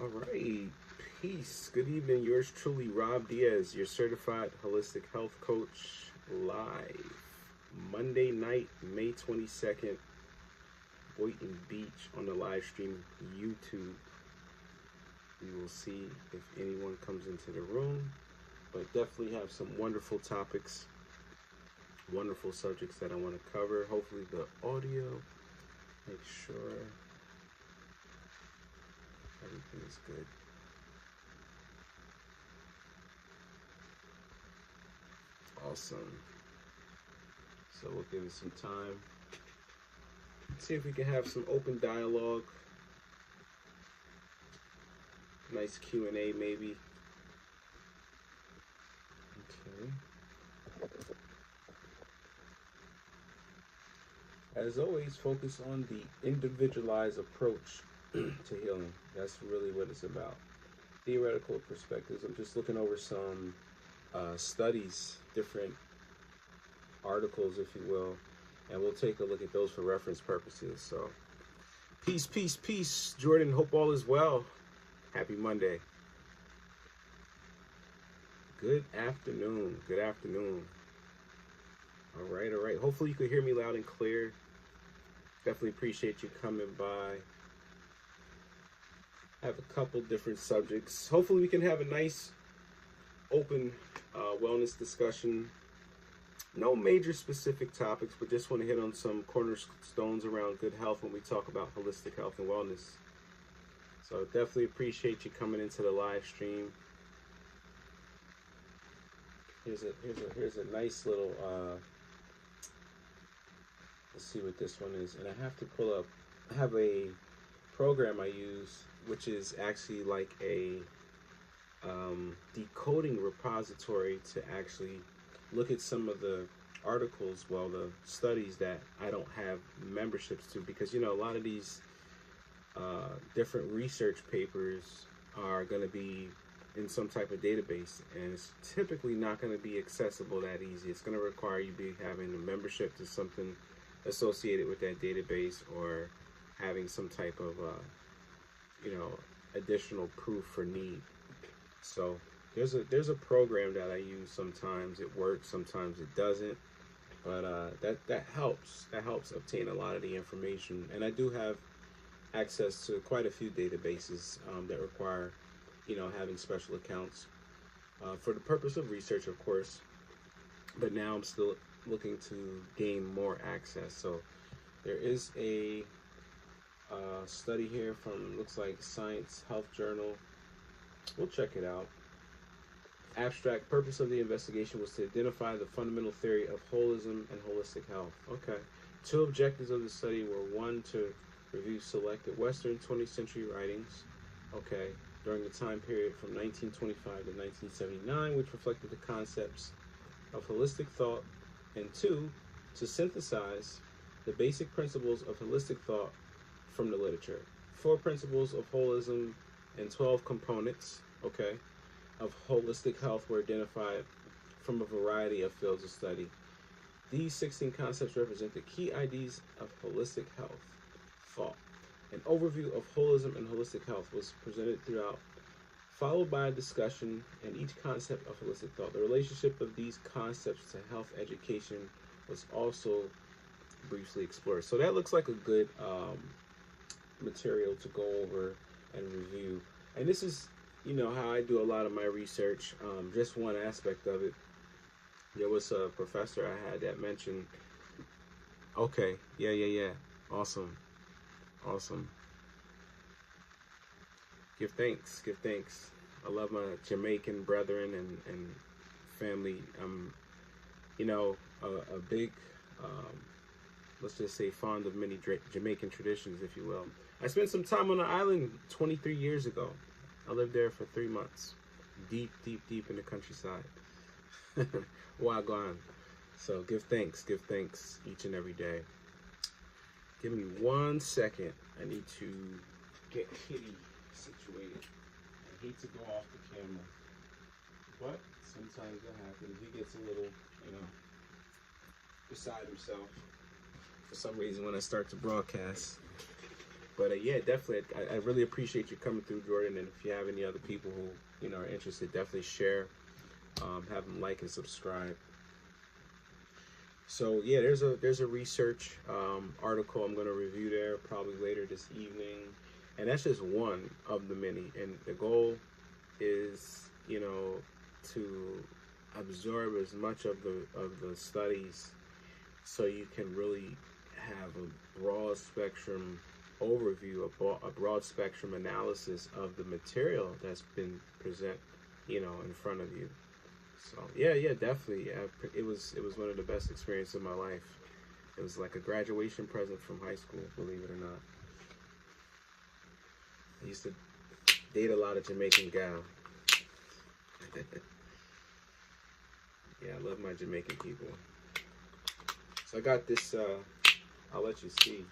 All right. Peace. Good evening. Yours truly, Rob Diaz, your certified holistic health coach, live Monday night, May 22nd, Boynton Beach on the live stream YouTube. We will see if anyone comes into the room, but definitely have some wonderful topics, wonderful subjects that I want to cover. Hopefully, the audio, make sure everything is good. Awesome. So we'll give it some time. See if we can have some open dialogue. Nice Q&A maybe. Okay. As always, focus on the individualized approach to healing. That's really what it's about. Theoretical perspectives. I'm just looking over some studies, different articles, if you will, and we'll take a look at those for reference purposes. So, peace, peace, peace. Jordan, hope all is well. Happy Monday. Good afternoon. Good afternoon. All right, all right. Hopefully you can hear me loud and clear. Definitely appreciate you coming by. I have a couple different subjects. Hopefully we can have a nice open wellness discussion. No major specific topics, but just want to hit on some cornerstones around good health when we talk about holistic health and wellness. So definitely appreciate you coming into the live stream. Here's a nice little let's see what this one is. And I have to pull up, I have a program I use, which is actually like a decoding repository to actually look at some of the articles, well, the studies that I don't have memberships to, because, you know, a lot of these different research papers are going to be in some type of database, and it's typically not going to be accessible that easy. It's going to require you be having a membership to something associated with that database, or having some type of additional proof for need. So there's a program that I use. Sometimes it works, sometimes it doesn't, but that helps obtain a lot of the information. And I do have access to quite a few databases that require having special accounts for the purpose of research, of course, but now I'm still looking to gain more access. So there is a study here from, looks like, Science Health Journal. We'll check it out. Abstract: purpose of the investigation was to identify the fundamental theory of holism and holistic health. Okay. Two objectives of the study were, one, to review selected Western 20th century writings, okay, during the time period from 1925 to 1979, which reflected the concepts of holistic thought, and two, to synthesize the basic principles of holistic thought from the literature. 4 principles of holism and 12 components, okay, of holistic health were identified from a variety of fields of study. These 16 concepts represent the key ideas of holistic health thought. An overview of holism and holistic health was presented throughout, followed by a discussion and each concept of holistic thought. The relationship of these concepts to health education was also briefly explored. So that looks like a good material to go over and review. And this is, how I do a lot of my research, just one aspect of it. There was a professor I had that mentioned, okay, yeah, awesome. Give thanks. I love my Jamaican brethren and family. A big, let's just say, fond of many Jamaican traditions, if you will. I spent some time on the island 23 years ago. I lived there for 3 months, deep in the countryside. While gone. So give thanks each and every day. Give me 1 second. I need to get Kitty situated. I hate to go off the camera, but sometimes that happens. He gets a little, beside himself for some reason when I start to broadcast. But yeah, definitely, I really appreciate you coming through, Jordan. And if you have any other people who are interested, definitely share, have them like and subscribe. So yeah, there's a research article I'm going to review there probably later this evening, and that's just one of the many. And the goal is, to absorb as much of the studies, so you can really have a broad spectrum overview, a broad spectrum analysis of the material that's been present, in front of you. So yeah, definitely. It was one of the best experiences of my life. It was like a graduation present from high school, believe it or not. I used to date a lot of Jamaican gal. Yeah, I love my Jamaican people. So I got this. I'll let you see.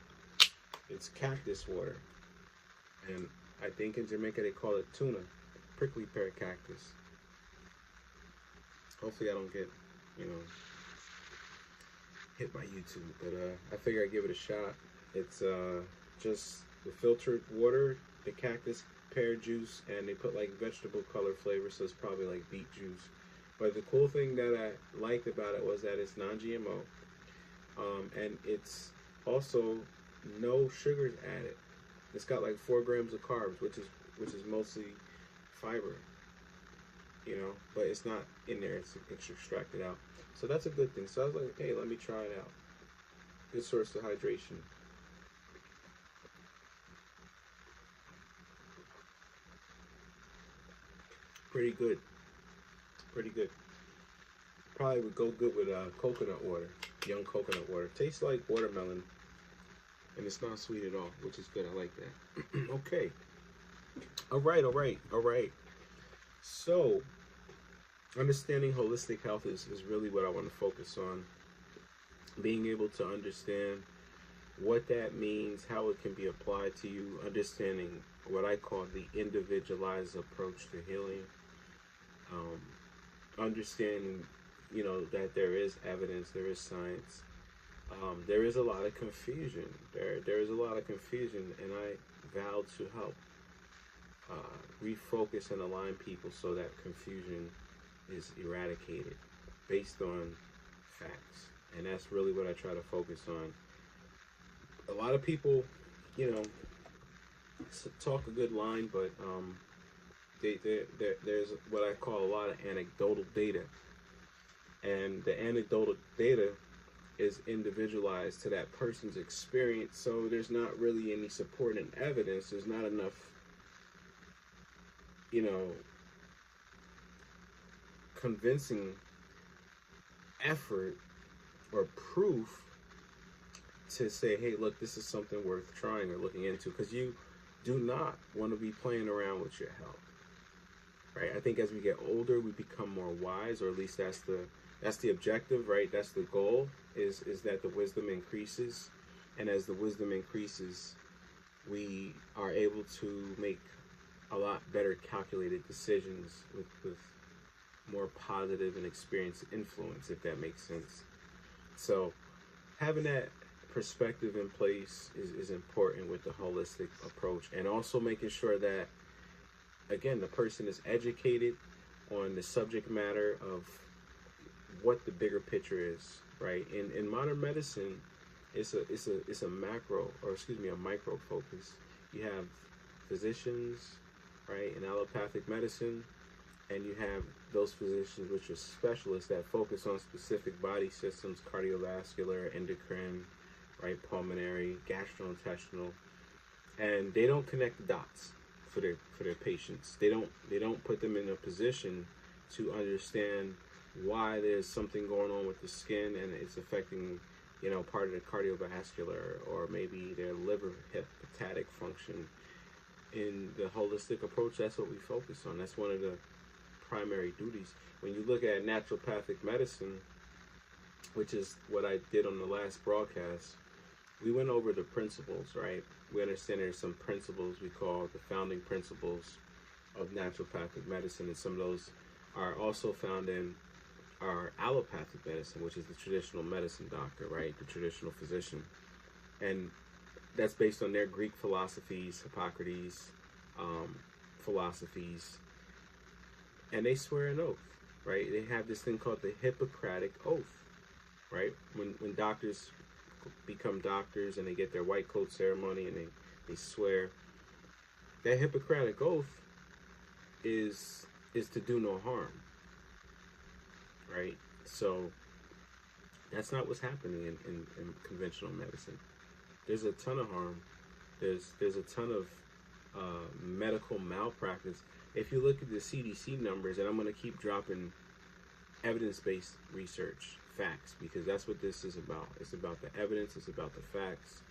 It's cactus water, and I think in Jamaica they call it tuna, prickly pear cactus. Hopefully I don't get, hit by YouTube, but I figure I'd give it a shot. It's just the filtered water, the cactus pear juice, and they put like vegetable color flavor, so it's probably like beet juice. But the cool thing that I liked about it was that it's non-GMO, and it's also no sugars added. It's got like 4 grams of carbs, which is mostly fiber, but it's not in there. It's extracted out, so that's a good thing. So I was like, hey, let me try it out. Good source of hydration. Pretty good. Pretty good. Probably would go good with coconut water, young coconut water. Tastes like watermelon, and it's not sweet at all, which is good. I like that. Okay. All right. All right. All right. So, understanding holistic health is really what I want to focus on. Being able to understand what that means, how it can be applied to you, understanding what I call the individualized approach to healing, understanding, that there is evidence, there is science. There is a lot of confusion. There is a lot of confusion, and I vow to help refocus and align people so that confusion is eradicated based on facts. And that's really what I try to focus on. A lot of people, you know, talk a good line, but there's what I call a lot of anecdotal data. And the anecdotal data is individualized to that person's experience, so there's not really any supporting evidence. There's not enough, convincing effort or proof to say, hey, look, this is something worth trying or looking into, because you do not want to be playing around with your health, right? I think as we get older, we become more wise, or at least that's the objective, right? That's the goal, is that the wisdom increases, and as the wisdom increases, we are able to make a lot better calculated decisions with more positive and experienced influence, if that makes sense. So having that perspective in place is important with the holistic approach, and also making sure that, again, the person is educated on the subject matter of what the bigger picture is, right? In modern medicine, it's a macro, or excuse me, a micro focus. You have physicians, right, in allopathic medicine, and you have those physicians which are specialists that focus on specific body systems: cardiovascular, endocrine, right, pulmonary, gastrointestinal, and they don't connect the dots for their patients. They don't put them in a position to understand why there's something going on with the skin and it's affecting, part of the cardiovascular, or maybe their liver hepatic function. In the holistic approach, that's what we focus on. That's one of the primary duties. When you look at naturopathic medicine, which is what I did on the last broadcast, we went over the principles, right? We understand there's some principles we call the founding principles of naturopathic medicine, and some of those are also found in our allopathic medicine, which is the traditional medicine doctor, right? The traditional physician. And That's based on their Greek philosophies, Hippocrates philosophies, and they swear an oath, right? They have this thing called the Hippocratic Oath, right? When doctors become doctors and they get their white coat ceremony and they swear, that Hippocratic Oath is to do no harm, right? So that's not what's happening in conventional medicine. There's a ton of harm. There's a ton of medical malpractice. If you look at the CDC numbers, and I'm going to keep dropping evidence-based research facts, because that's what this is about. It's about the evidence. It's about the facts,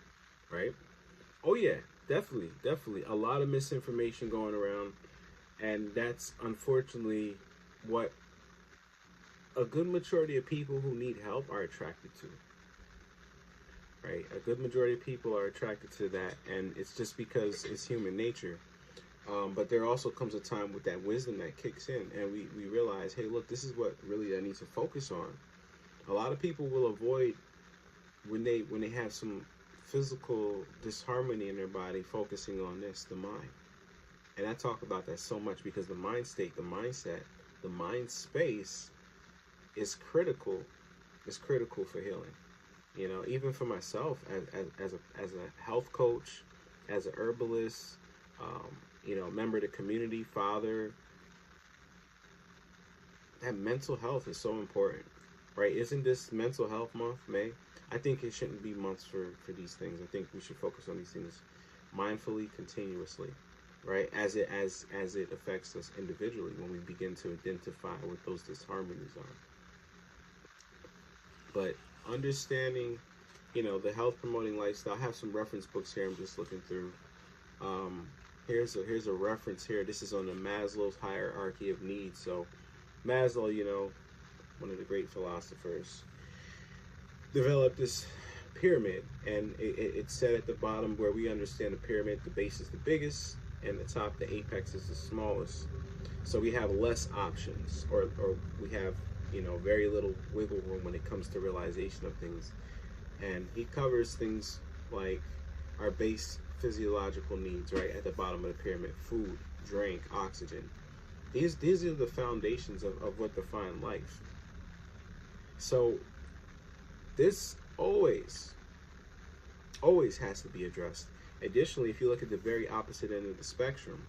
right? Oh yeah, definitely a lot of misinformation going around, and that's unfortunately what a good majority of people who need help are attracted to, right? A good majority of people are attracted to that, and it's just because it's human nature. But there also comes a time with that wisdom that kicks in, and we realize, hey, look, this is what really I need to focus on. A lot of people will avoid when they have some physical disharmony in their body, focusing on this, the mind. And I talk about that so much because the mind state, the mindset, the mind space is critical. It's critical for healing. You know, even for myself as a health coach, as a herbalist, you know, member of the community, father, that mental health is so important, right? Isn't this mental health month, May? I think it shouldn't be months for these things. I think we should focus on these things mindfully, continuously, right? As it affects us individually when we begin to identify what those disharmonies are. But understanding, you know, the health promoting lifestyle. I have some reference books here I'm just looking through. Here's a reference here. This is on the Maslow's hierarchy of needs. So Maslow, you know, one of the great philosophers, developed this pyramid, and it's set at the bottom where we understand the pyramid. The base is the biggest, and the top, the apex, is the smallest. So we have less options, or we have, you know, very little wiggle room when it comes to realization of things. And he covers things like our base physiological needs, right at the bottom of the pyramid: food, drink, oxygen. These are the foundations of what define life. So this always has to be addressed. Additionally, if you look at the very opposite end of the spectrum,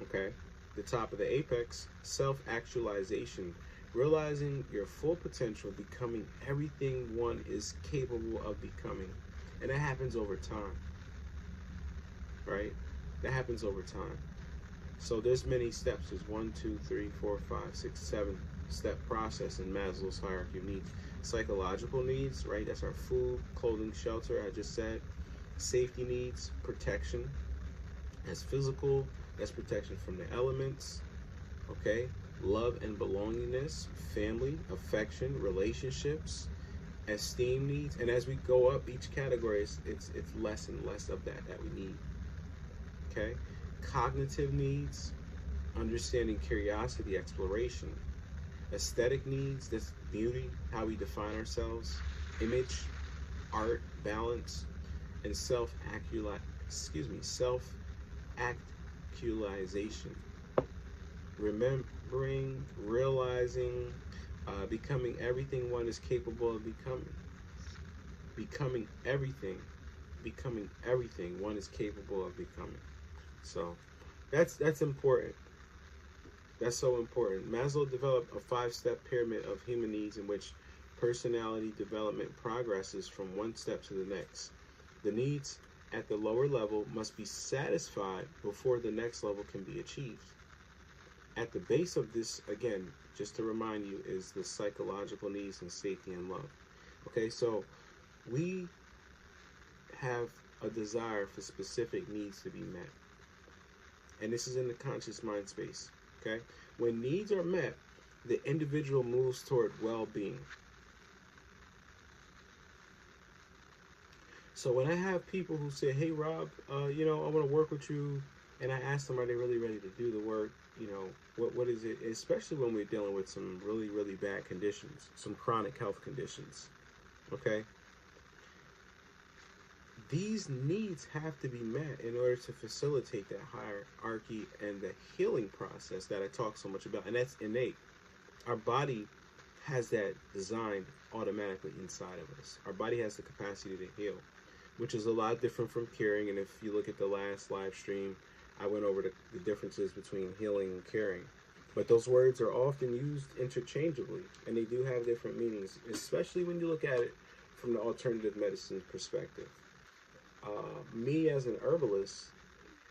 okay, the top of the apex, self-actualization, realizing your full potential, becoming everything one is capable of becoming. And that happens over time, right? That happens over time. So there's many steps. There's 1, 2, 3, 4, 5, 6, 7 step process in Maslow's hierarchy of needs. Psychological needs, right? That's our food, clothing, shelter, I just said. Safety needs, protection. As physical, that's protection from the elements, okay? Love and belongingness, family, affection, relationships, esteem needs. And as we go up each category, it's less and less of that we need, okay? Cognitive needs, understanding, curiosity, exploration. Aesthetic needs, that's beauty, how we define ourselves. Image, art, balance, and self-actualization. Remembering, realizing, becoming everything one is capable of becoming. Becoming everything one is capable of becoming. So that's important. That's so important. Maslow developed a 5-step pyramid of human needs in which personality development progresses from one step to the next. The needs at the lower level must be satisfied before the next level can be achieved. At the base of this, again, just to remind you, is the psychological needs and safety and love. Okay, so we have a desire for specific needs to be met. And this is in the conscious mind space. Okay? When needs are met, the individual moves toward well-being. So when I have people who say, hey, Rob, you know, I want to work with you, and I ask them, are they really ready to do the work? You know, what is it? Especially when we're dealing with some really, really bad conditions, some chronic health conditions. Okay? these needs have to be met in order to facilitate that hierarchy and the healing process that I talk so much about. And that's innate. Our body has that designed automatically inside of us. Our body has the capacity to heal, which is a lot different from curing. And if you look at the last live stream, I went over the differences between healing and curing. But those words are often used interchangeably, and they do have different meanings, especially when you look at it from the alternative medicine perspective. Me as an herbalist,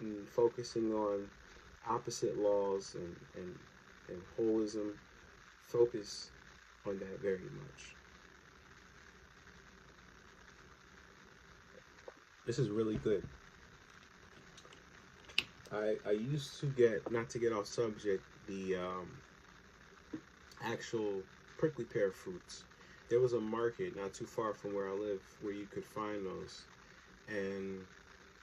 and focusing on opposite laws and holism, focus on that very much. This is really good. I used to get, not to get off subject, the actual prickly pear fruits. There was a market not too far from where I live where you could find those. And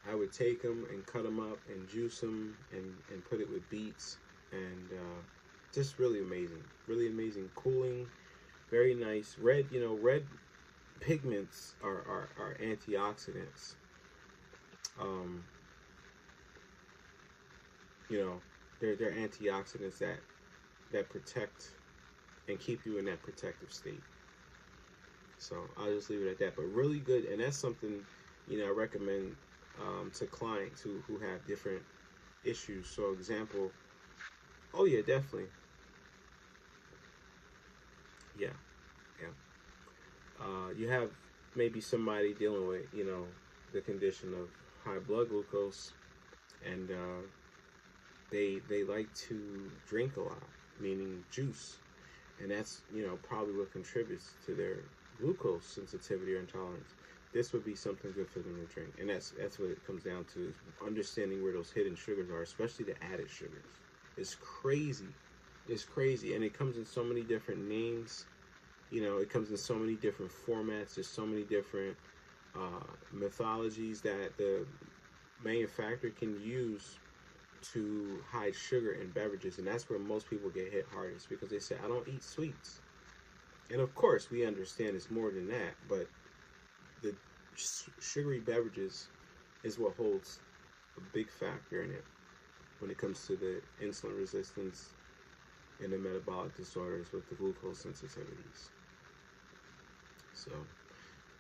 I would take them and cut them up and juice them and put it with beets. And just really amazing. Cooling, very nice. Red pigments are antioxidants. They're antioxidants that protect and keep you in that protective state. So I'll just leave it at that. But really good, and that's something I recommend to clients who have different issues. So example, oh yeah, definitely, yeah. You have maybe somebody dealing with the condition of high blood glucose, and they like to drink a lot, meaning juice, and that's probably what contributes to their glucose sensitivity or intolerance. This would be something good for them to drink, and that's what it comes down to, is understanding where those hidden sugars are, especially the added sugars. It's crazy, and it comes in so many different names. It comes in so many different formats. There's so many different mythologies that the manufacturer can use to hide sugar in beverages, and that's where most people get hit hardest, because they say, I don't eat sweets. And of course we understand it's more than that, but the sugary beverages is what holds a big factor in it when it comes to the insulin resistance and the metabolic disorders with the glucose sensitivities. So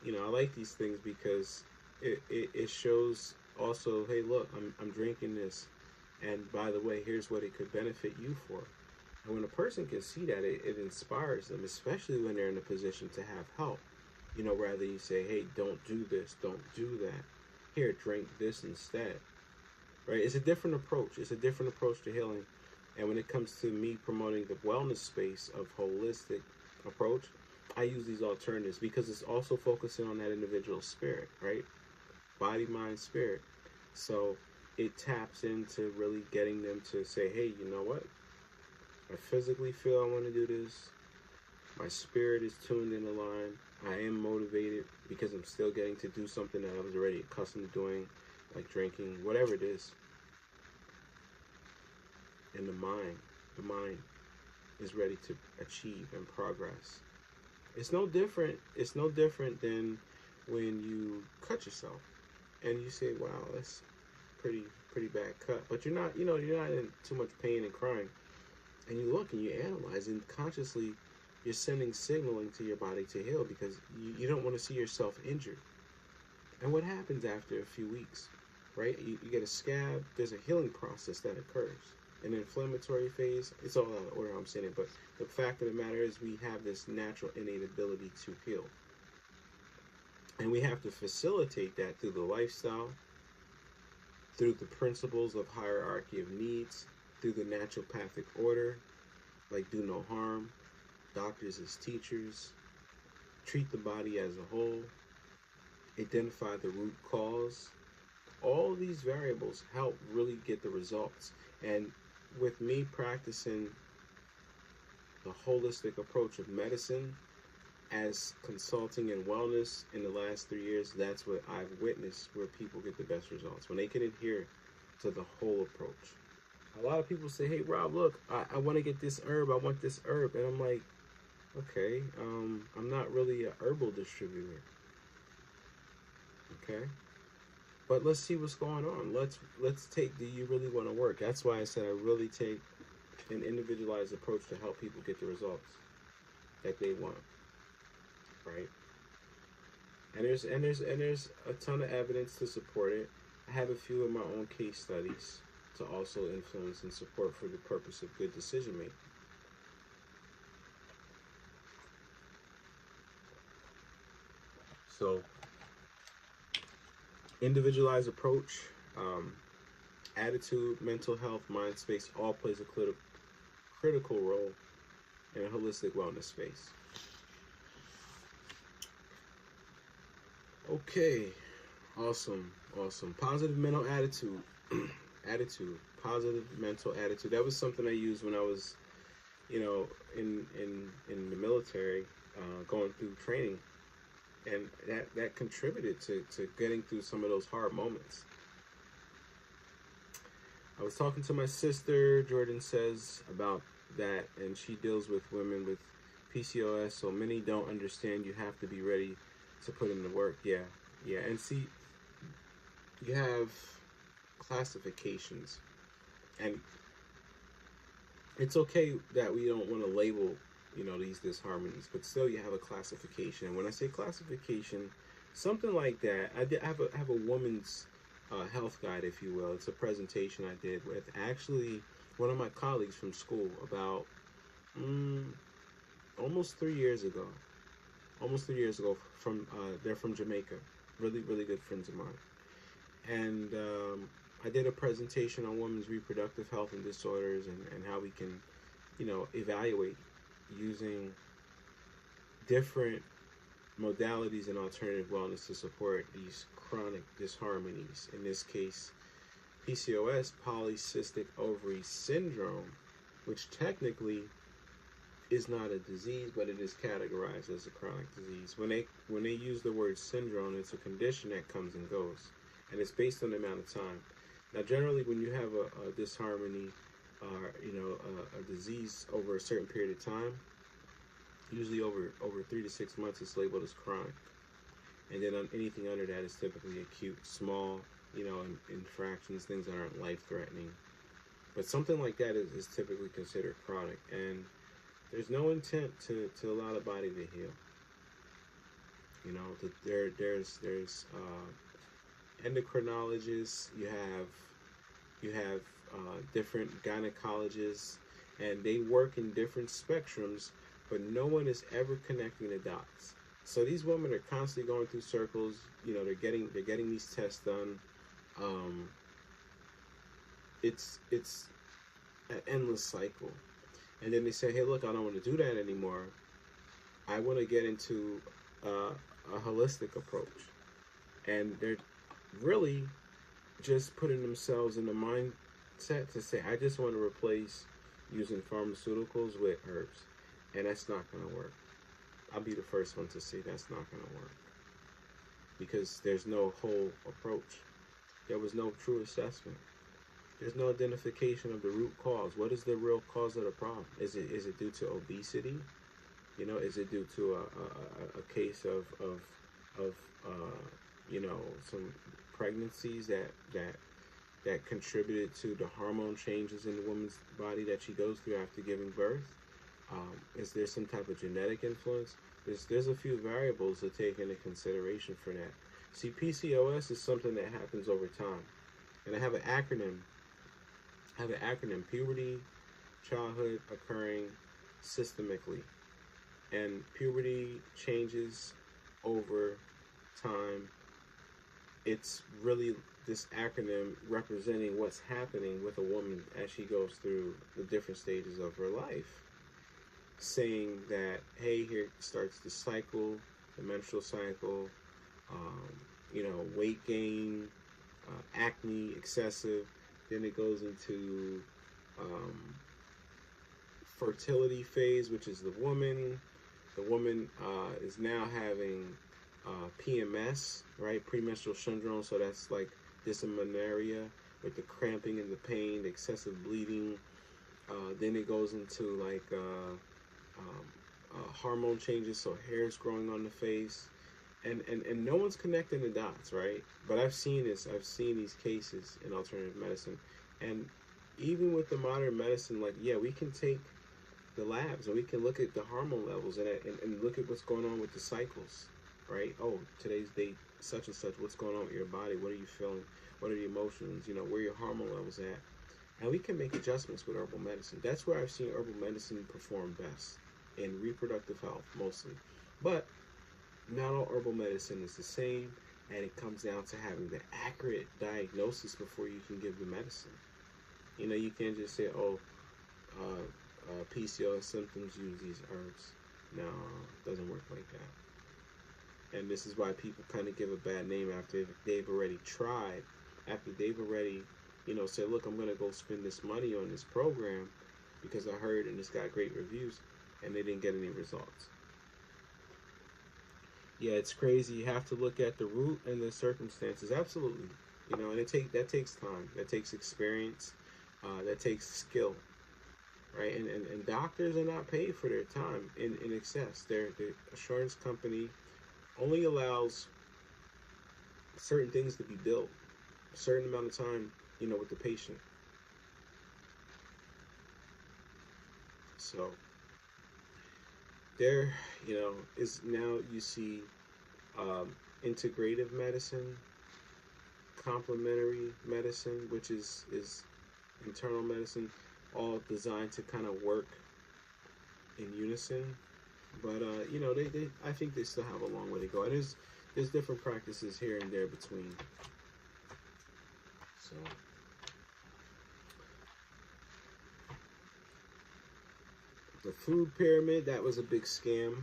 I like these things because it shows also, hey, look, I'm drinking this, and by the way, here's what it could benefit you for. And when a person can see that, it inspires them, especially when they're in a position to have help. Rather you say, hey, don't do this, don't do that. Here, drink this instead. Right? It's a different approach. It's a different approach to healing. And when it comes to me promoting the wellness space of holistic approach, I use these alternatives because it's also focusing on that individual spirit, right? Body, mind, spirit. So it taps into really getting them to say, hey, you know what? I physically feel I want to do this. My spirit is tuned in the line. I am motivated because I'm still getting to do something that I was already accustomed to doing, like drinking, whatever it is. And the mind is ready to achieve and progress. It's no different than when you cut yourself and you say, wow, that's pretty bad cut. But you're not in too much pain and crying. And you look and you analyze, and consciously you're sending signaling to your body to heal, because you don't want to see yourself injured. And what happens after a few weeks, right? You get a scab, there's a healing process that occurs. An inflammatory phase, it's all out of order I'm saying it, but the fact of the matter is we have this natural innate ability to heal. And we have to facilitate that through the lifestyle, through the principles of hierarchy of needs, through the naturopathic order, like do no harm, doctors as teachers, treat the body as a whole, identify the root cause. All these variables help really get the results. And with me practicing the holistic approach of medicine as consulting in wellness in the last 3 years, that's what I've witnessed where people get the best results, when they can adhere to the whole approach. A lot of people say, hey, Rob, look, I want to get this herb. I want this herb. And I'm like, okay, I'm not really a herbal distributor. Okay? But let's see what's going on. Let's take. Do you really want to work? That's why I said I really take an individualized approach to help people get the results that they want, right? And there's a ton of evidence to support it. I have a few of my own case studies to also influence and support for the purpose of good decision making. So, individualized approach, um, attitude, mental health, mind space, all plays a critical role in a holistic wellness space. Okay, awesome, awesome. Positive mental attitude, positive mental attitude. That was something I used when I was, in the military, going through training, and that contributed to getting through some of those hard moments. I was talking to my sister, Jordan says, about that, and she deals with women with PCOS, so many don't understand you have to be ready to put in the work. Yeah, yeah. And see, you have classifications, and it's okay that we don't want to label, these disharmonies, but still you have a classification. And when I say classification, something like that, I have a woman's health guide, if you will. It's a presentation I did with actually one of my colleagues from school about almost 3 years ago. Almost 3 years ago, from they're from Jamaica, really really good friends of mine, and I did a presentation on women's reproductive health and disorders, and how we can, evaluate using different modalities and alternative wellness to support these chronic disharmonies. In this case, PCOS, polycystic ovary syndrome, which technically is not a disease, but it is categorized as a chronic disease. When they use the word syndrome, it's a condition that comes and goes, and it's based on the amount of time. Now, generally, when you have a disharmony, or a disease over a certain period of time, usually over 3 to 6 months, it's labeled as chronic. And then anything under that is typically acute, small, infractions, things that aren't life-threatening. But something like that is typically considered chronic, and there's no intent to allow the body to heal. There's endocrinologists, you have different gynecologists, and they work in different spectrums, but no one is ever connecting the dots. So these women are constantly going through circles. They're getting these tests done. It's an endless cycle. And then they say, hey, look, I don't want to do that anymore. I want to get into a holistic approach. And they're really just putting themselves in the mindset to say, I just want to replace using pharmaceuticals with herbs. And that's not going to work. I'll be the first one to say that's not going to work. Because there's no whole approach. There was no true assessment. There's no identification of the root cause. What is the real cause of the problem? Is it due to obesity? Is it due to a case of some pregnancies that contributed to the hormone changes in the woman's body that she goes through after giving birth? Is there some type of genetic influence? There's a few variables to take into consideration for that. See, PCOS is something that happens over time. And I have an acronym. Puberty, childhood occurring systemically. And puberty changes over time. It's really this acronym representing what's happening with a woman as she goes through the different stages of her life. Saying that, hey, here starts the cycle, the menstrual cycle, weight gain, acne, excessive. Then it goes into fertility phase, which is the woman. The woman is now having PMS, right? Premenstrual syndrome. So that's like dysmenorrhea with the cramping and the pain, the excessive bleeding. Then it goes into like hormone changes, so hair's growing on the face. And no one's connecting the dots, right? But I've seen this. I've seen these cases in alternative medicine, and even with the modern medicine, like, yeah, we can take the labs and we can look at the hormone levels and look at what's going on with the cycles, right? Oh, today's date, such and such. What's going on with your body? What are you feeling? What are the emotions? You know, where your hormone levels at? And we can make adjustments with herbal medicine. That's where I've seen herbal medicine perform best, in reproductive health mostly. But not all herbal medicine is the same, and it comes down to having the accurate diagnosis before you can give the medicine. You know, you can't just say, oh, PCOS symptoms, use these herbs. No, it doesn't work like that. And this is why people kind of give a bad name after they've already tried, after they've already, you know, said, look, I'm going to go spend this money on this program because I heard and it's got great reviews, and they didn't get any results. Yeah, it's crazy. You have to look at the root and the circumstances. Absolutely. You know, and that takes time. That takes experience. That takes skill. Right? And doctors are not paid for their time in excess. The insurance company only allows certain things to be billed a certain amount of time, you know, with the patient. So there, you know, is now you see integrative medicine, complementary medicine, which is internal medicine, all designed to kind of work in unison. But you know, they I think they still have a long way to go. And there's different practices here and there between. So the food pyramid, that was a big scam,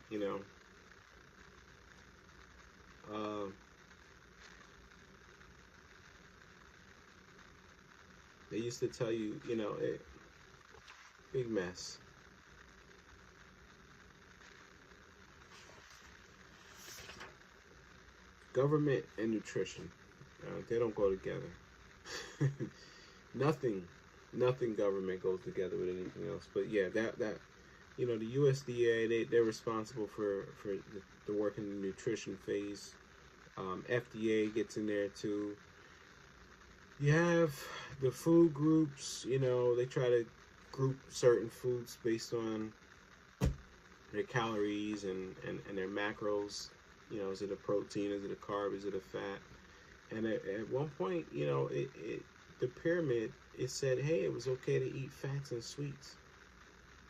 you know. They used to tell you, you know, big mess. Government and nutrition, they don't go together. nothing government goes together with anything else. But yeah, that you know, the USDA, they're responsible for the work in the nutrition phase. FDA gets in there too. You have the food groups, you know, they try to group certain foods based on their calories and their macros. You know, is it a protein, is it a carb, is it a fat? And at one point, you know, the pyramid, it said, hey, it was okay to eat fats and sweets.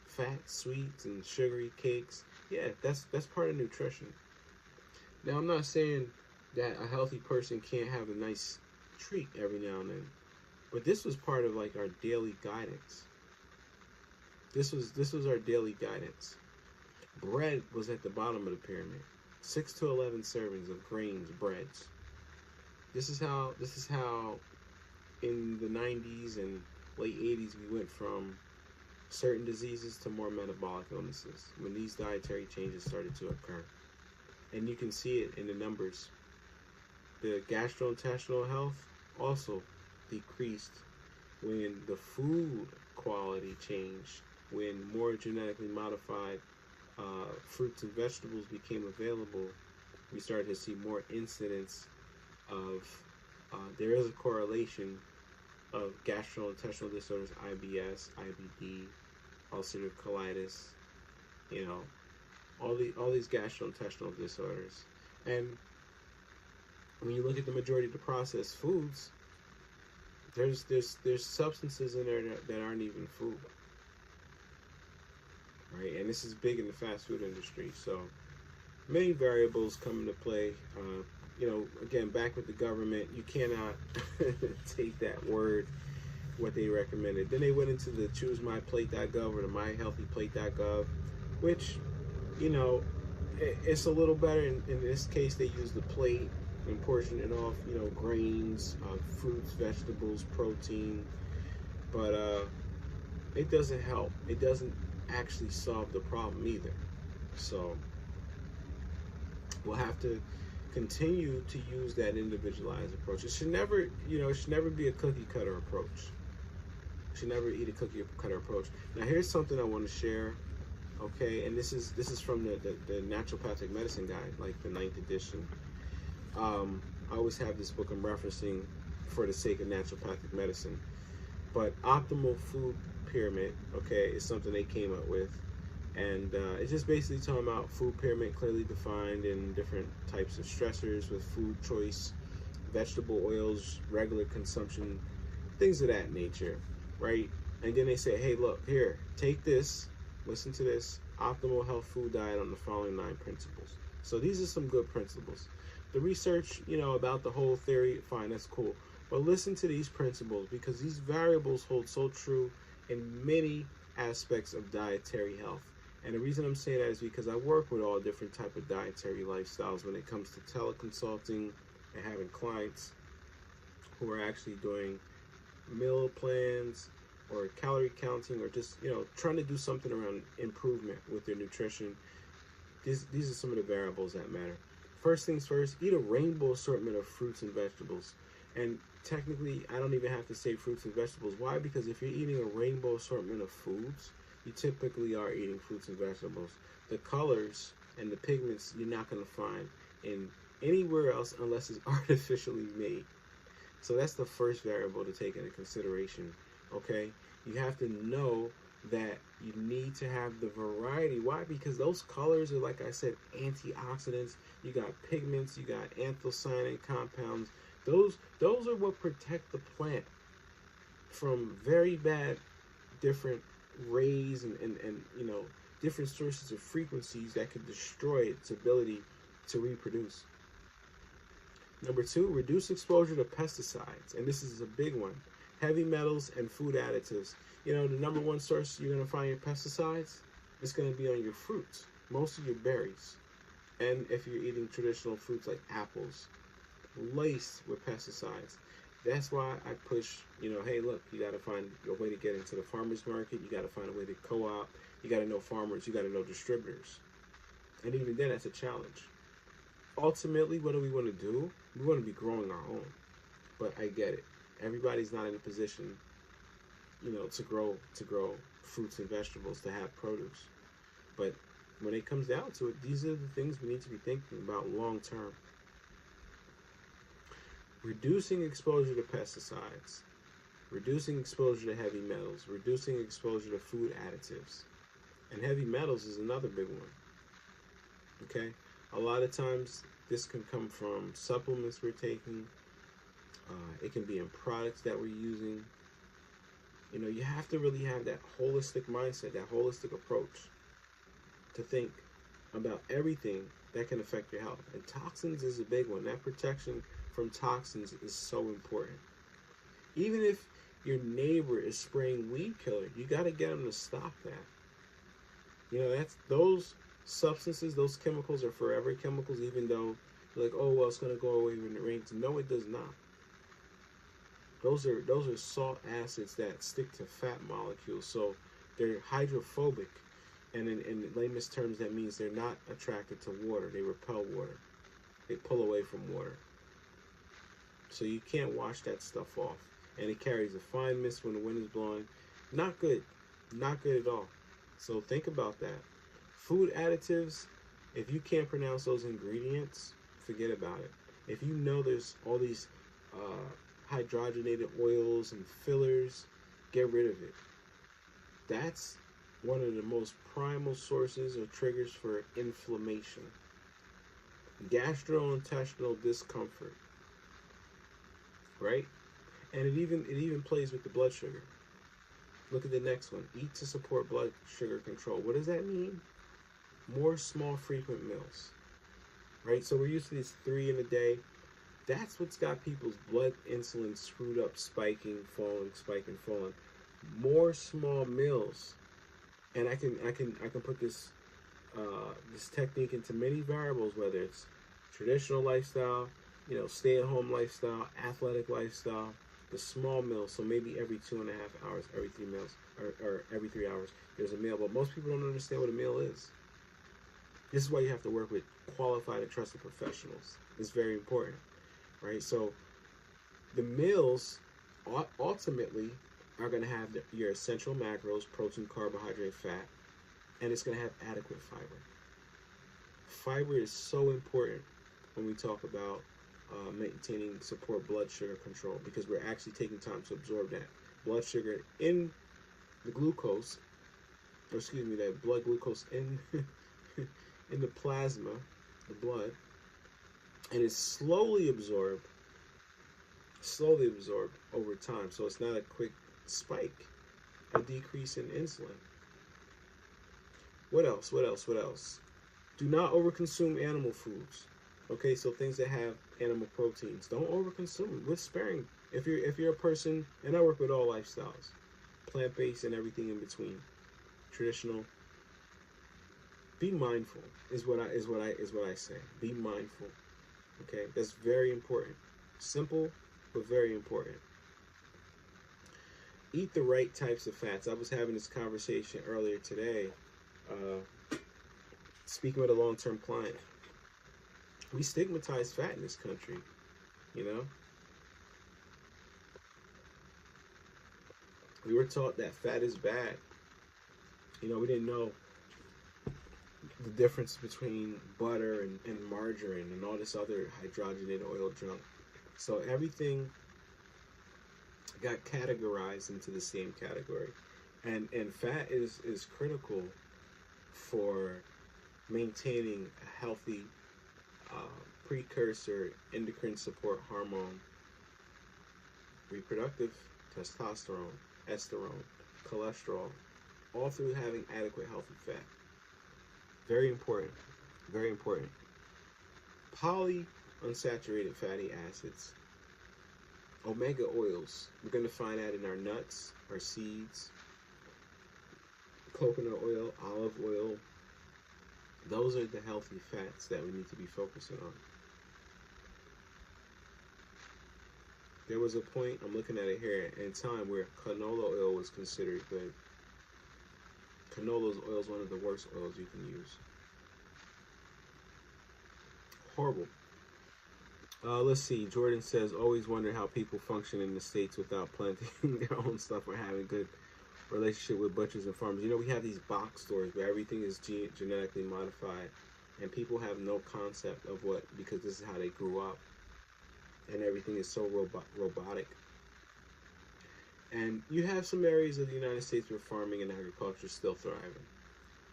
Fat, sweets, and sugary cakes. Yeah, that's part of nutrition. Now, I'm not saying that a healthy person can't have a nice treat every now and then, but this was part of like our daily guidance. This was our daily guidance. Bread was at the bottom of the pyramid. 6 to 11 servings of grains, breads. This is how in the 90s and late 80s we went from certain diseases to more metabolic illnesses when these dietary changes started to occur. And you can see it in the numbers. The gastrointestinal health also decreased when the food quality changed, when more genetically modified fruits and vegetables became available. We started to see more incidents of, there is a correlation of gastrointestinal disorders, IBS, IBD, ulcerative colitis, you know, all these gastrointestinal disorders. And when you look at the majority of the processed foods, there's substances in there that aren't even food, right? And this is big in the fast food industry. So many variables come into play. You know, again, back with the government, you cannot take that word, what they recommended. Then they went into the ChooseMyPlate.gov or the MyHealthyPlate.gov, which, you know, it's a little better. In this case, they use the plate and portion it off, you know, grains, fruits, vegetables, protein. But it doesn't help. It doesn't actually solve the problem either. So we'll have to continue to use that individualized approach. It should never, you know, it should never be a cookie cutter approach. You should never eat a cookie cutter approach. Now, here's something I want to share. Okay, and this is from the naturopathic medicine guide, like the ninth edition. I always have this book I'm referencing for the sake of naturopathic medicine. But optimal food pyramid, okay, is something they came up with, and it's just basically talking about food pyramid clearly defined in different types of stressors with food choice, vegetable oils, regular consumption, things of that nature, right? And then they say, hey, look, here, take this, listen to this, optimal health food diet on the following 9 principles. So these are some good principles. The research, about the whole theory, fine, that's cool. But listen to these principles because these variables hold so true in many aspects of dietary health. And the reason I'm saying that is because I work with all different type of dietary lifestyles when it comes to teleconsulting and having clients who are actually doing meal plans or calorie counting or just trying to do something around improvement with their nutrition. These are some of the variables that matter. First things first, eat a rainbow assortment of fruits and vegetables. And technically, I don't even have to say fruits and vegetables. Why? Because if you're eating a rainbow assortment of foods, you typically are eating fruits and vegetables. The colors and the pigments you're not going to find in anywhere else unless it's artificially made. So that's the first variable to take into consideration, okay? You have to know that you need to have the variety. Why? Because those colors are, like I said, antioxidants. You got pigments, you got anthocyanin compounds. Those are what protect the plant from very bad different rays and different sources of frequencies that could destroy its ability to reproduce. Number 2, reduce exposure to pesticides. And this is a big one. Heavy metals and food additives. The number one source you're going to find your pesticides is going to be on your fruits, most of your berries. And if you're eating traditional fruits like apples, laced with pesticides. That's why I push, hey, look, you got to find a way to get into the farmer's market. You got to find a way to co-op. You got to know farmers. You got to know distributors. And even then, that's a challenge. Ultimately, what do we want to do? We want to be growing our own. But I get it. Everybody's not in a position, to grow fruits and vegetables, to have produce. But when it comes down to it, these are the things we need to be thinking about long term. Reducing exposure to pesticides, reducing exposure to heavy metals, reducing exposure to food additives. And heavy metals is another big one. Okay? A lot of times this can come from supplements we're taking. It can be in products that we're using. You have to really have that holistic mindset, that holistic approach to think about everything that can affect your health. And toxins is a big one. That protection from toxins is so important. Even if your neighbor is spraying weed killer, you got to get them to stop that. That's those substances, those chemicals are forever chemicals, even though you're like, oh, well, it's going to go away when it rains. No, it does not. Those are salt acids that stick to fat molecules, so they're hydrophobic, and in layman's terms, that means they're not attracted to water. They repel water. They pull away from water. So you can't wash that stuff off, and it carries a fine mist when the wind is blowing. Not good. Not good at all. So think about that. Food additives, if you can't pronounce those ingredients, forget about it. If you know there's all these hydrogenated oils and fillers, get rid of it. That's one of the most primal sources or triggers for inflammation. Gastrointestinal discomfort. Right? And it even plays with the blood sugar. Look at the next one. Eat to support blood sugar control. What does that mean? More small frequent meals. Right? So we're used to these 3 in a day. That's what's got people's blood insulin screwed up, spiking, falling. More small meals. And I can put this technique into many variables, whether it's traditional lifestyle, stay-at-home lifestyle, athletic lifestyle, the small meals. So maybe every 2.5 hours, every 3 meals, or every 3 hours, there's a meal. But most people don't understand what a meal is. This is why you have to work with qualified and trusted professionals. It's very important, right? So the meals ultimately are going to have your essential macros: protein, carbohydrate, fat. and it's going to have adequate fiber. Fiber is so important when we talk about maintaining support blood sugar control, because we're actually taking time to absorb that blood sugar in the glucose, or excuse me, that blood glucose in in the plasma, the blood, and it's slowly absorbed over time. So it's not a quick spike, a decrease in insulin. What else? What else? What else? Do not overconsume animal foods. Okay, so things that have animal proteins, don't overconsume. We're sparing. If you're a person, and I work with all lifestyles, plant-based and everything in between, traditional. Be mindful is what I say. Be mindful. Okay, that's very important. Simple, but very important. Eat the right types of fats. I was having this conversation earlier today, speaking with a long-term client. We stigmatize fat in this country, you know. We were taught that fat is bad. You know, we didn't know the difference between butter and margarine and all this other hydrogenated oil junk. So everything got categorized into the same category. And fat is critical for maintaining a healthy precursor endocrine support hormone, reproductive testosterone, estrone, cholesterol, all through having adequate healthy fat. Very important. Very important. Polyunsaturated fatty acids. Omega oils. We're going to find that in our nuts, our seeds, coconut oil, olive oil. Those are the healthy fats that we need to be focusing on. There was a point, I'm looking at it here, in time where canola oil was considered good. Canola oil is one of the worst oils you can use. Horrible. Let's see. Jordan says, always wonder how people function in the States without planting their own stuff or having good relationship with butchers and farmers. You know, we have these box stores where everything is genetically modified, and people have no concept of what, because this is how they grew up, and everything is so robotic. And you have some areas of the United States where farming and agriculture is still thriving,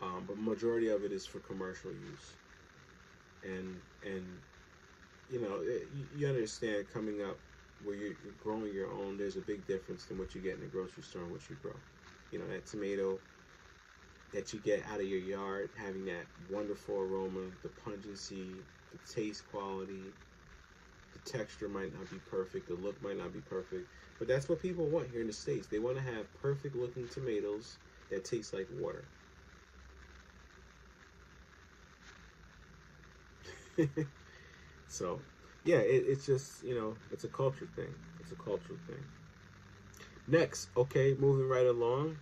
but majority of it is for commercial use. And you know, you understand, coming up where you're growing your own, there's a big difference than what you get in the grocery store and what you grow. You know, that tomato that you get out of your yard, having that wonderful aroma, the pungency, the taste quality, the texture might not be perfect, the look might not be perfect, but that's what people want here in the States. They want to have perfect looking tomatoes that taste like water. So, yeah, it's just, you know, it's a culture thing. It's a cultural thing. Next, okay, moving right along.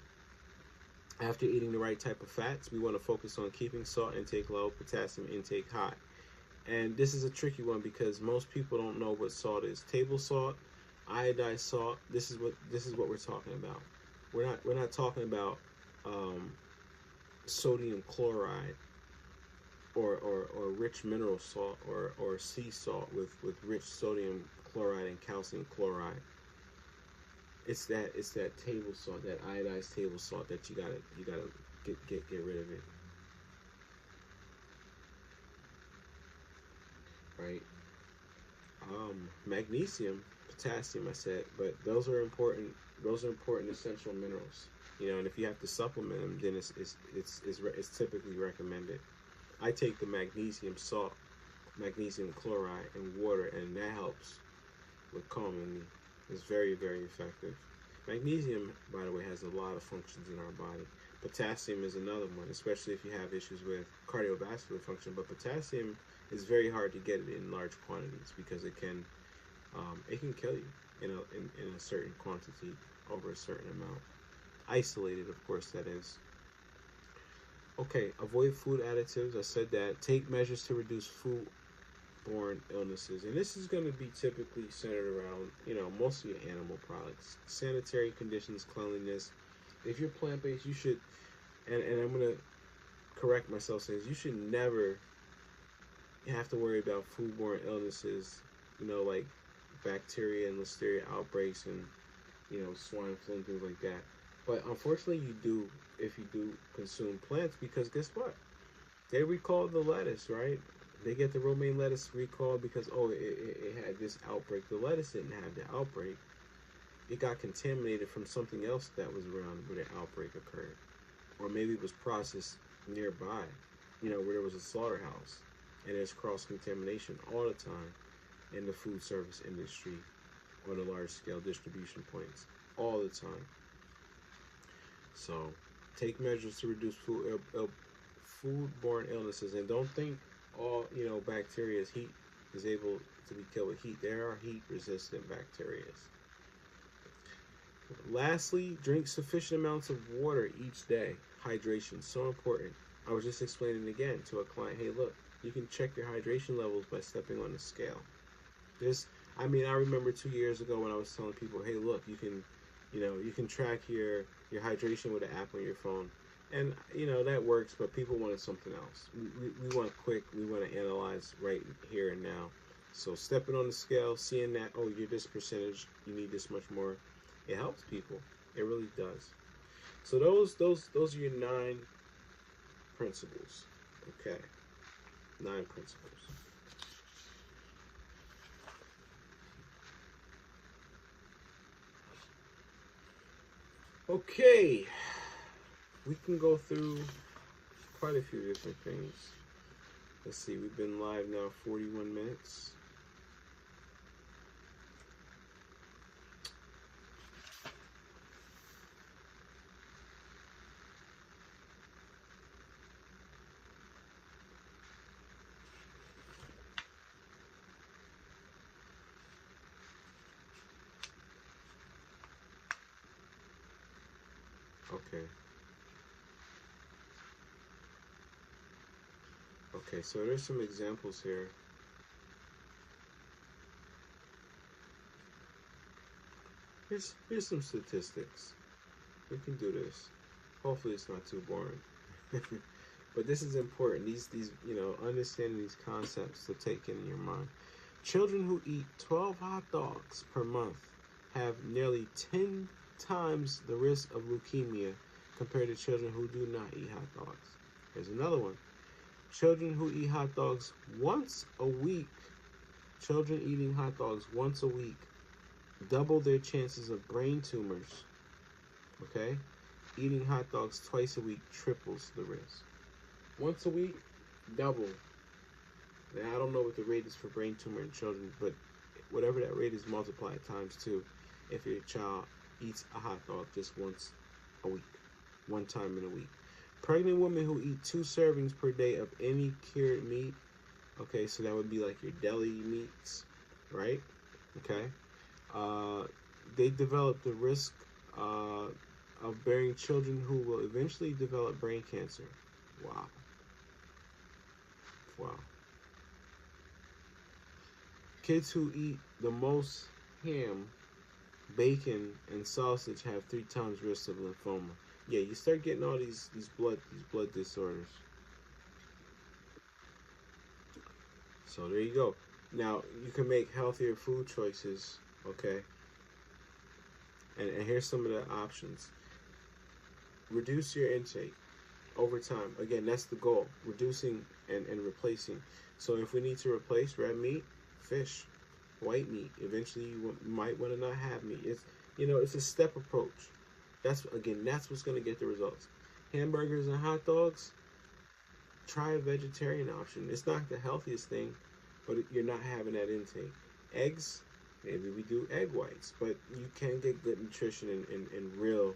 After eating the right type of fats, we want to focus on keeping salt intake low, potassium intake high. And this is a tricky one because most people don't know what salt is. Table salt, iodized salt. This is what we're talking about. We're not talking about sodium chloride or rich mineral salt or sea salt with rich sodium chloride and calcium chloride. It's that table salt, that iodized table salt that you gotta get rid of it. Right? Magnesium, potassium, I said, but those are important. Those are important essential minerals. You know, and if you have to supplement them, then it's typically recommended. I take the magnesium salt, magnesium chloride, and water, and that helps with calming me. It's very, very effective. Magnesium, by the way, has a lot of functions in our body. Potassium is another one, especially if you have issues with cardiovascular function. But potassium is very hard to get it in large quantities because it can kill you in a certain quantity over a certain amount. Isolated, of course, that is. Okay, avoid food additives. I said that. Take measures to reduce food-borne illnesses. And this is going to be typically centered around, you know, mostly animal products. Sanitary conditions, cleanliness. If you're plant-based, you should, and I'm going to correct myself, says you should never have to worry about foodborne illnesses, like bacteria and listeria outbreaks and, swine flu and things like that. But unfortunately, you do if you do consume plants, because guess what? They recalled the lettuce, right? They get the romaine lettuce recalled because, oh, it had this outbreak. The lettuce didn't have the outbreak. It got contaminated from something else that was around where the outbreak occurred. Or maybe it was processed nearby, where there was a slaughterhouse. And there's cross-contamination all the time in the food service industry on the large-scale distribution points. All the time. So, take measures to reduce foodborne illnesses. And don't think all, bacteria is able to be killed with heat. There are heat-resistant bacteria. Lastly, drink sufficient amounts of water each day. Hydration, so important. I was just explaining again to a client, hey, look, you can check your hydration levels by stepping on the scale. I remember 2 years ago when I was telling people, hey, look, you can track your hydration with an app on your phone. And, that works, but people wanted something else. We want quick, we want to analyze right here and now. So stepping on the scale, seeing that, oh, you're this percentage, you need this much more, it helps people. It really does. So those are your 9 principles. Okay. 9 principles. Okay. We can go through quite a few different things. Let's see, we've been live now 41 minutes. Okay, so there's some examples here. Here's some statistics. We can do this. Hopefully it's not too boring. But this is important. These understanding these concepts to take in your mind. Children who eat 12 hot dogs per month have nearly 10 times the risk of leukemia compared to children who do not eat hot dogs. Here's another one. Children who eat hot dogs once a week, children eating hot dogs once a week, double their chances of brain tumors. Okay? Eating hot dogs twice a week triples the risk. Once a week, double. Now, I don't know what the rate is for brain tumor in children, but whatever that rate is, multiplied times 2 if your child eats a hot dog just once a week, one time in a week. Pregnant women who eat 2 servings per day of any cured meat, okay, so that would be like your deli meats, right? Okay. They develop the risk of bearing children who will eventually develop brain cancer. Wow. Kids who eat the most ham, bacon, and sausage have 3 times risk of lymphoma. Yeah, you start getting all these blood disorders. So there you go. Now you can make healthier food choices, okay? And here's some of the options. Reduce your intake over time. Again, that's the goal. Reducing and replacing. So if we need to replace red meat, fish, white meat, eventually you might want to not have meat. It's a step approach. That's what's going to get the results. Hamburgers and hot dogs, try a vegetarian option. It's not the healthiest thing, but you're not having that intake. Eggs, maybe we do egg whites, but you can get good nutrition in real,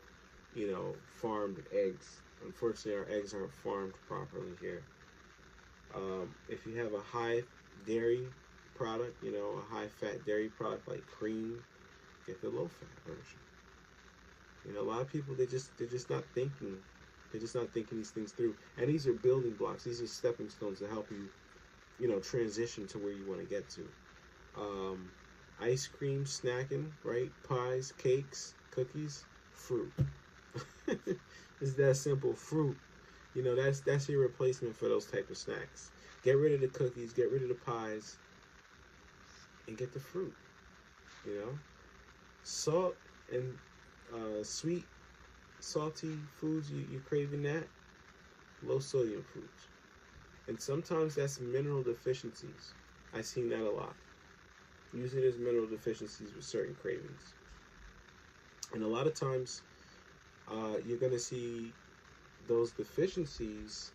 farmed eggs. Unfortunately, our eggs aren't farmed properly here. If you have a high dairy product, a high fat dairy product like cream, get the low fat version. A lot of people, they're just not thinking. They're just not thinking these things through. And these are building blocks. These are stepping stones to help you, transition to where you want to get to. Ice cream, snacking, right? Pies, cakes, cookies, fruit. It's that simple. Fruit. You know, that's your replacement for those type of snacks. Get rid of the cookies, get rid of the pies, and get the fruit. You know, salt and sweet, salty foods. You craving that? Low sodium foods, and sometimes that's mineral deficiencies. I've seen that a lot. Usually, there's mineral deficiencies with certain cravings, and a lot of times you're gonna see those deficiencies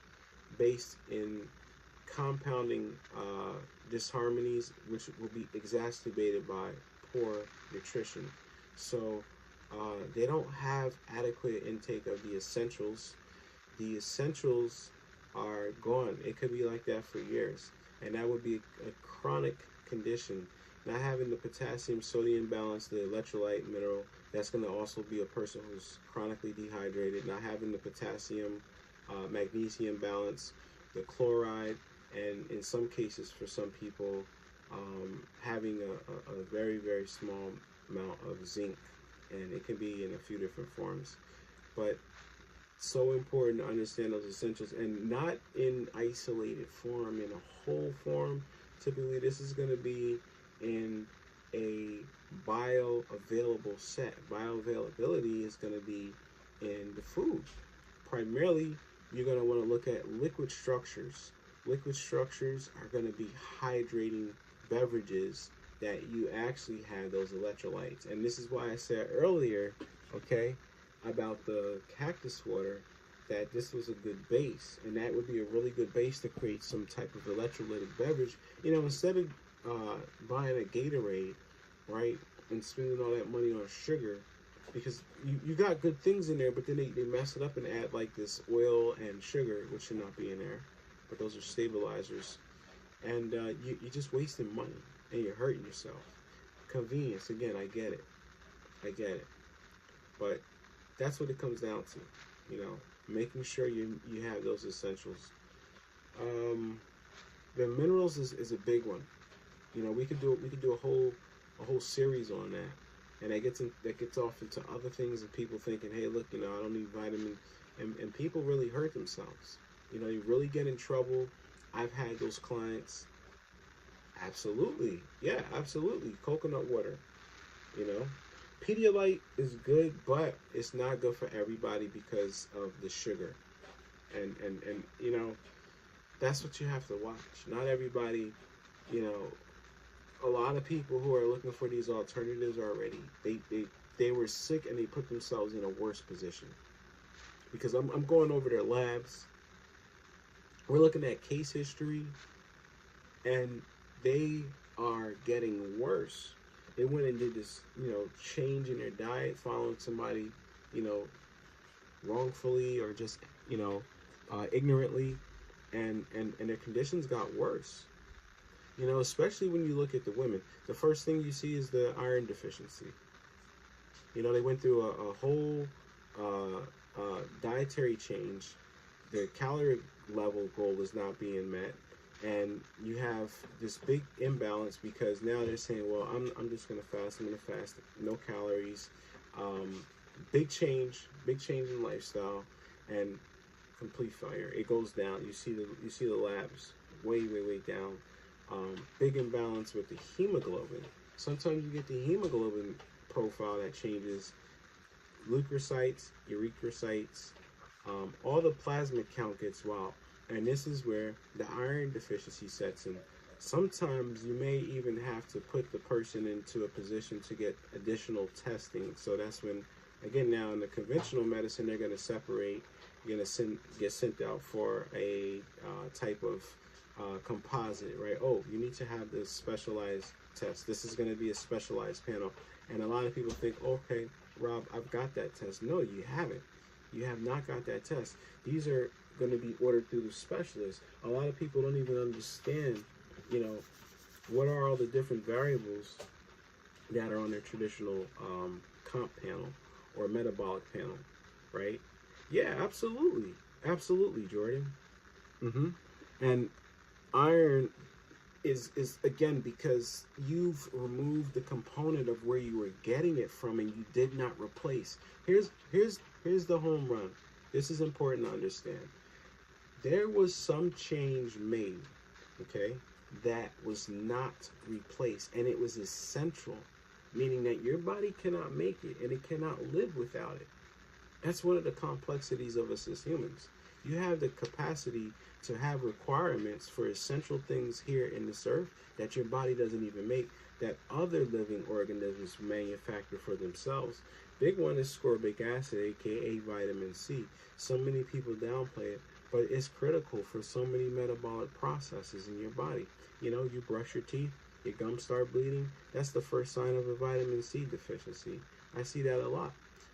based in compounding disharmonies, which will be exacerbated by poor nutrition. So they don't have adequate intake of the essentials. The essentials are gone. It could be like that for years, and that would be a chronic condition. Not having the potassium sodium balance, the electrolyte mineral, that's going to also be a person who's chronically dehydrated. Not having the potassium magnesium balance, the chloride, and in some cases for some people having a very, very small amount of zinc, and it can be in a few different forms. But so important to understand those essentials, and not in isolated form, in a whole form. Typically this is going to be in a bioavailable set. Bioavailability is going to be in the food. Primarily you're going to want to look at liquid structures. Liquid structures are going to be hydrating beverages that you actually have those electrolytes. And this is why I said earlier, okay, about the cactus water, that this was a good base, and that would be a really good base to create some type of electrolytic beverage. You know, instead of buying a Gatorade, right, and spending all that money on sugar, because you got good things in there, but then they mess it up and add like this oil and sugar, which should not be in there, but those are stabilizers, and you're just wasting money, and you're hurting yourself. Convenience, again, I get it, but that's what it comes down to, you know, making sure you have those essentials. The minerals is a big one. You know, we could do a whole series on that, and that gets off into other things, and people thinking, hey, look, you know, I don't need vitamin, and people really hurt themselves. You know, you really get in trouble. I've had those clients. Absolutely, yeah, absolutely. Coconut water, you know. Pedialyte is good, but it's not good for everybody because of the sugar. And you know, that's what you have to watch. Not everybody, you know, a lot of people who are looking for these alternatives already, they were sick and they put themselves in a worse position. Because I'm going over their labs. We're looking at case history, and they are getting worse. They went and did this, you know, change in their diet, following somebody, you know, wrongfully or just, you know, ignorantly, and their conditions got worse. You know, especially when you look at the women. The first thing you see is the iron deficiency. You know, they went through a whole dietary change. Their calorie level goal was not being met. And you have this big imbalance because now they're saying, well, I'm just going to fast. I'm going to fast, no calories. Big change in lifestyle, and complete failure. It goes down. You see the labs way down. Big imbalance with the hemoglobin. Sometimes you get the hemoglobin profile that changes. Leukocytes, erythrocytes, all the plasma count gets wild. And this is where the iron deficiency sets in. Sometimes you may even have to put the person into a position to get additional testing. So that's when, again, now in the conventional medicine, they're going to separate. You're going to get sent out for a type of composite, right? Oh, you need to have this specialized test. This is going to be a specialized panel. And a lot of people think, okay, Rob, I've got that test. No, you haven't. You have not got that test. These are going to be ordered through the specialist. A lot of people don't even understand, you know, what are all the different variables that are on their traditional comp panel or metabolic panel, right? Yeah, absolutely, Jordan. And iron is again because you've removed the component of where you were getting it from, and you did not replace. Here's the home run. This is important to understand. there was some change made, okay, that was not replaced, and it was essential, meaning that your body cannot make it and it cannot live without it. That's one of the complexities of us as humans. You have the capacity to have requirements for essential things here in this earth that your body doesn't even make, that other living organisms manufacture for themselves. Big one is ascorbic acid, aka vitamin C. So many people downplay it, but it's critical for so many metabolic processes in your body. You know, you brush your teeth, your gums start bleeding. That's the first sign of a vitamin C deficiency. I see that a lot.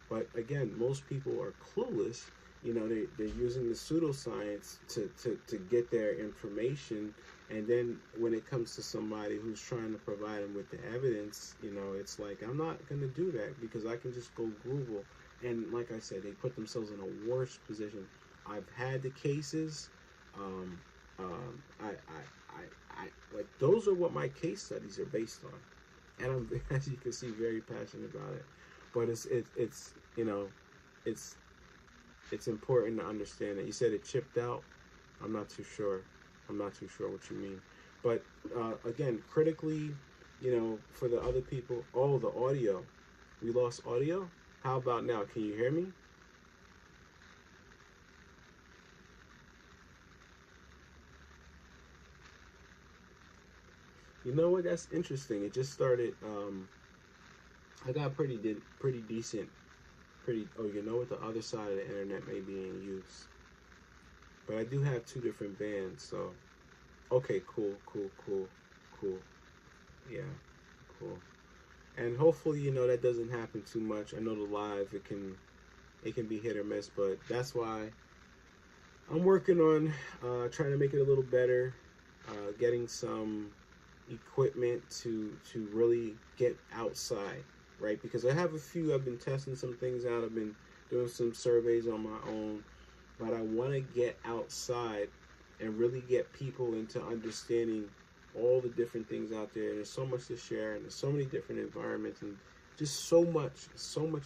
But again, most people are clueless. You know, they're using the pseudoscience to get their information. And then when it comes to somebody who's trying to provide them with the evidence, you know, it's like, I'm not going to do that because I can just go Google. And like I said, they put themselves in a worse position. I've had the cases. I like, those are what my case studies are based on. And I'm, as you can see, very passionate about it. But it's you know, it's important to understand that. You said it chipped out. I'm not too sure. I'm not too sure what you mean. But again, critically, you know, for the other people, oh, the audio. We lost audio? How about now? Can you hear me? You know what? That's interesting. It just started. I got pretty decent. Oh, you know what? The other side of the internet may be in use. But I do have two different bands, so okay, cool. Yeah, cool. And hopefully, you know, that doesn't happen too much. I know the live, it can be hit or miss, but that's why I'm working on trying to make it a little better, getting some equipment to really get outside, right? Because I've been testing some things out. I've been doing some surveys on my own, but I want to get outside and really get people into understanding all the different things out there. There's so much to share, and there's so many different environments, and just so much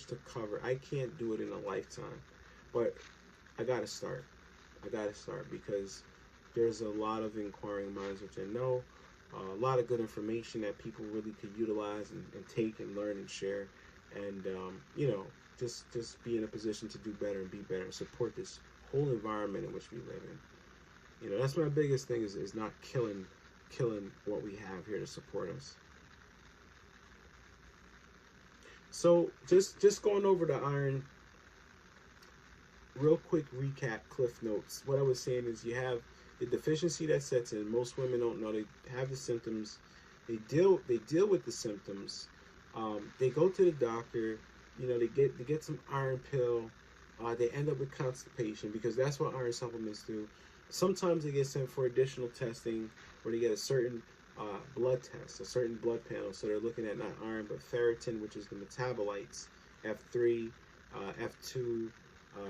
to cover. I can't do it in a lifetime, but I gotta start. Because there's a lot of inquiring minds, which I know, a lot of good information that people really could utilize and take and learn and share, and you know, just be in a position to do better and be better and support this whole environment in which we live in. You know, that's my biggest thing is not killing what we have here to support us. So just going over the iron, real quick recap, cliff notes. What I was saying is you have the deficiency that sets in. Most women don't know they have the symptoms. They deal with the symptoms. They go to the doctor. You know, they get some iron pill. They end up with constipation because that's what iron supplements do. Sometimes they get sent for additional testing, where they get a certain blood test, a certain blood panel. So they're looking at not iron but ferritin, which is the metabolites, F3, F2,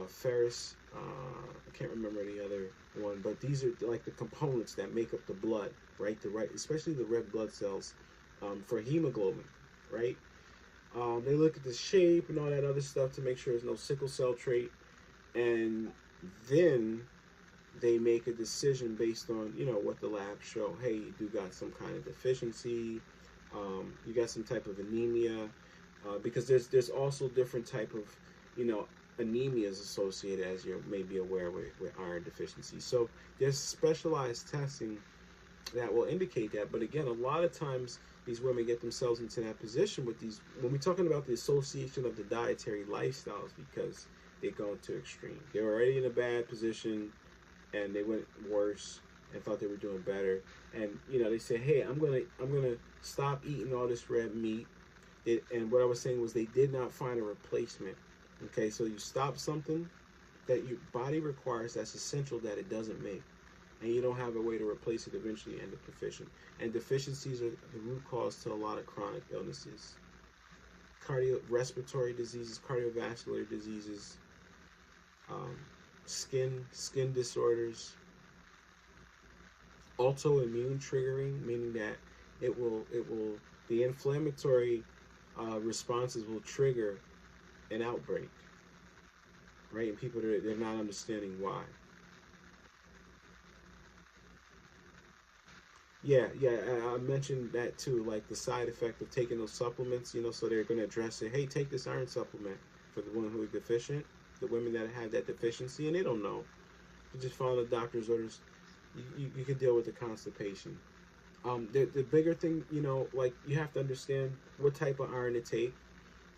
ferrous. I can't remember the other one, but these are like the components that make up the blood, right? Especially the red blood cells for hemoglobin, right? They look at the shape and all that other stuff to make sure there's no sickle cell trait, and then they make a decision based on, you know, what the labs show. Hey, you do got some kind of deficiency, you got some type of anemia, because there's also different type of, you know, anemias associated, as you may be aware, with iron deficiency. So there's specialized testing that will indicate that. But again, a lot of times these women get themselves into that position with these, when we're talking about the association of the dietary lifestyles, because they go into extreme. They're already in a bad position and they went worse and thought they were doing better. And, you know, they say, hey, I'm gonna stop eating all this red meat. And what I was saying was they did not find a replacement. Okay, so you stop something that your body requires that's essential that it doesn't make, and you don't have a way to replace it, eventually you end up deficient. And deficiencies are the root cause to a lot of chronic illnesses, respiratory diseases, cardiovascular diseases, skin disorders, autoimmune triggering, meaning that the inflammatory responses will trigger an outbreak, right? And people they're not understanding why. Yeah, I mentioned that too, like the side effect of taking those supplements, so they're going to address it. Hey, take this iron supplement for the women who are deficient, the women that have that deficiency, and they don't know. You just follow the doctor's orders. You can deal with the constipation. The bigger thing, like you have to understand what type of iron to take.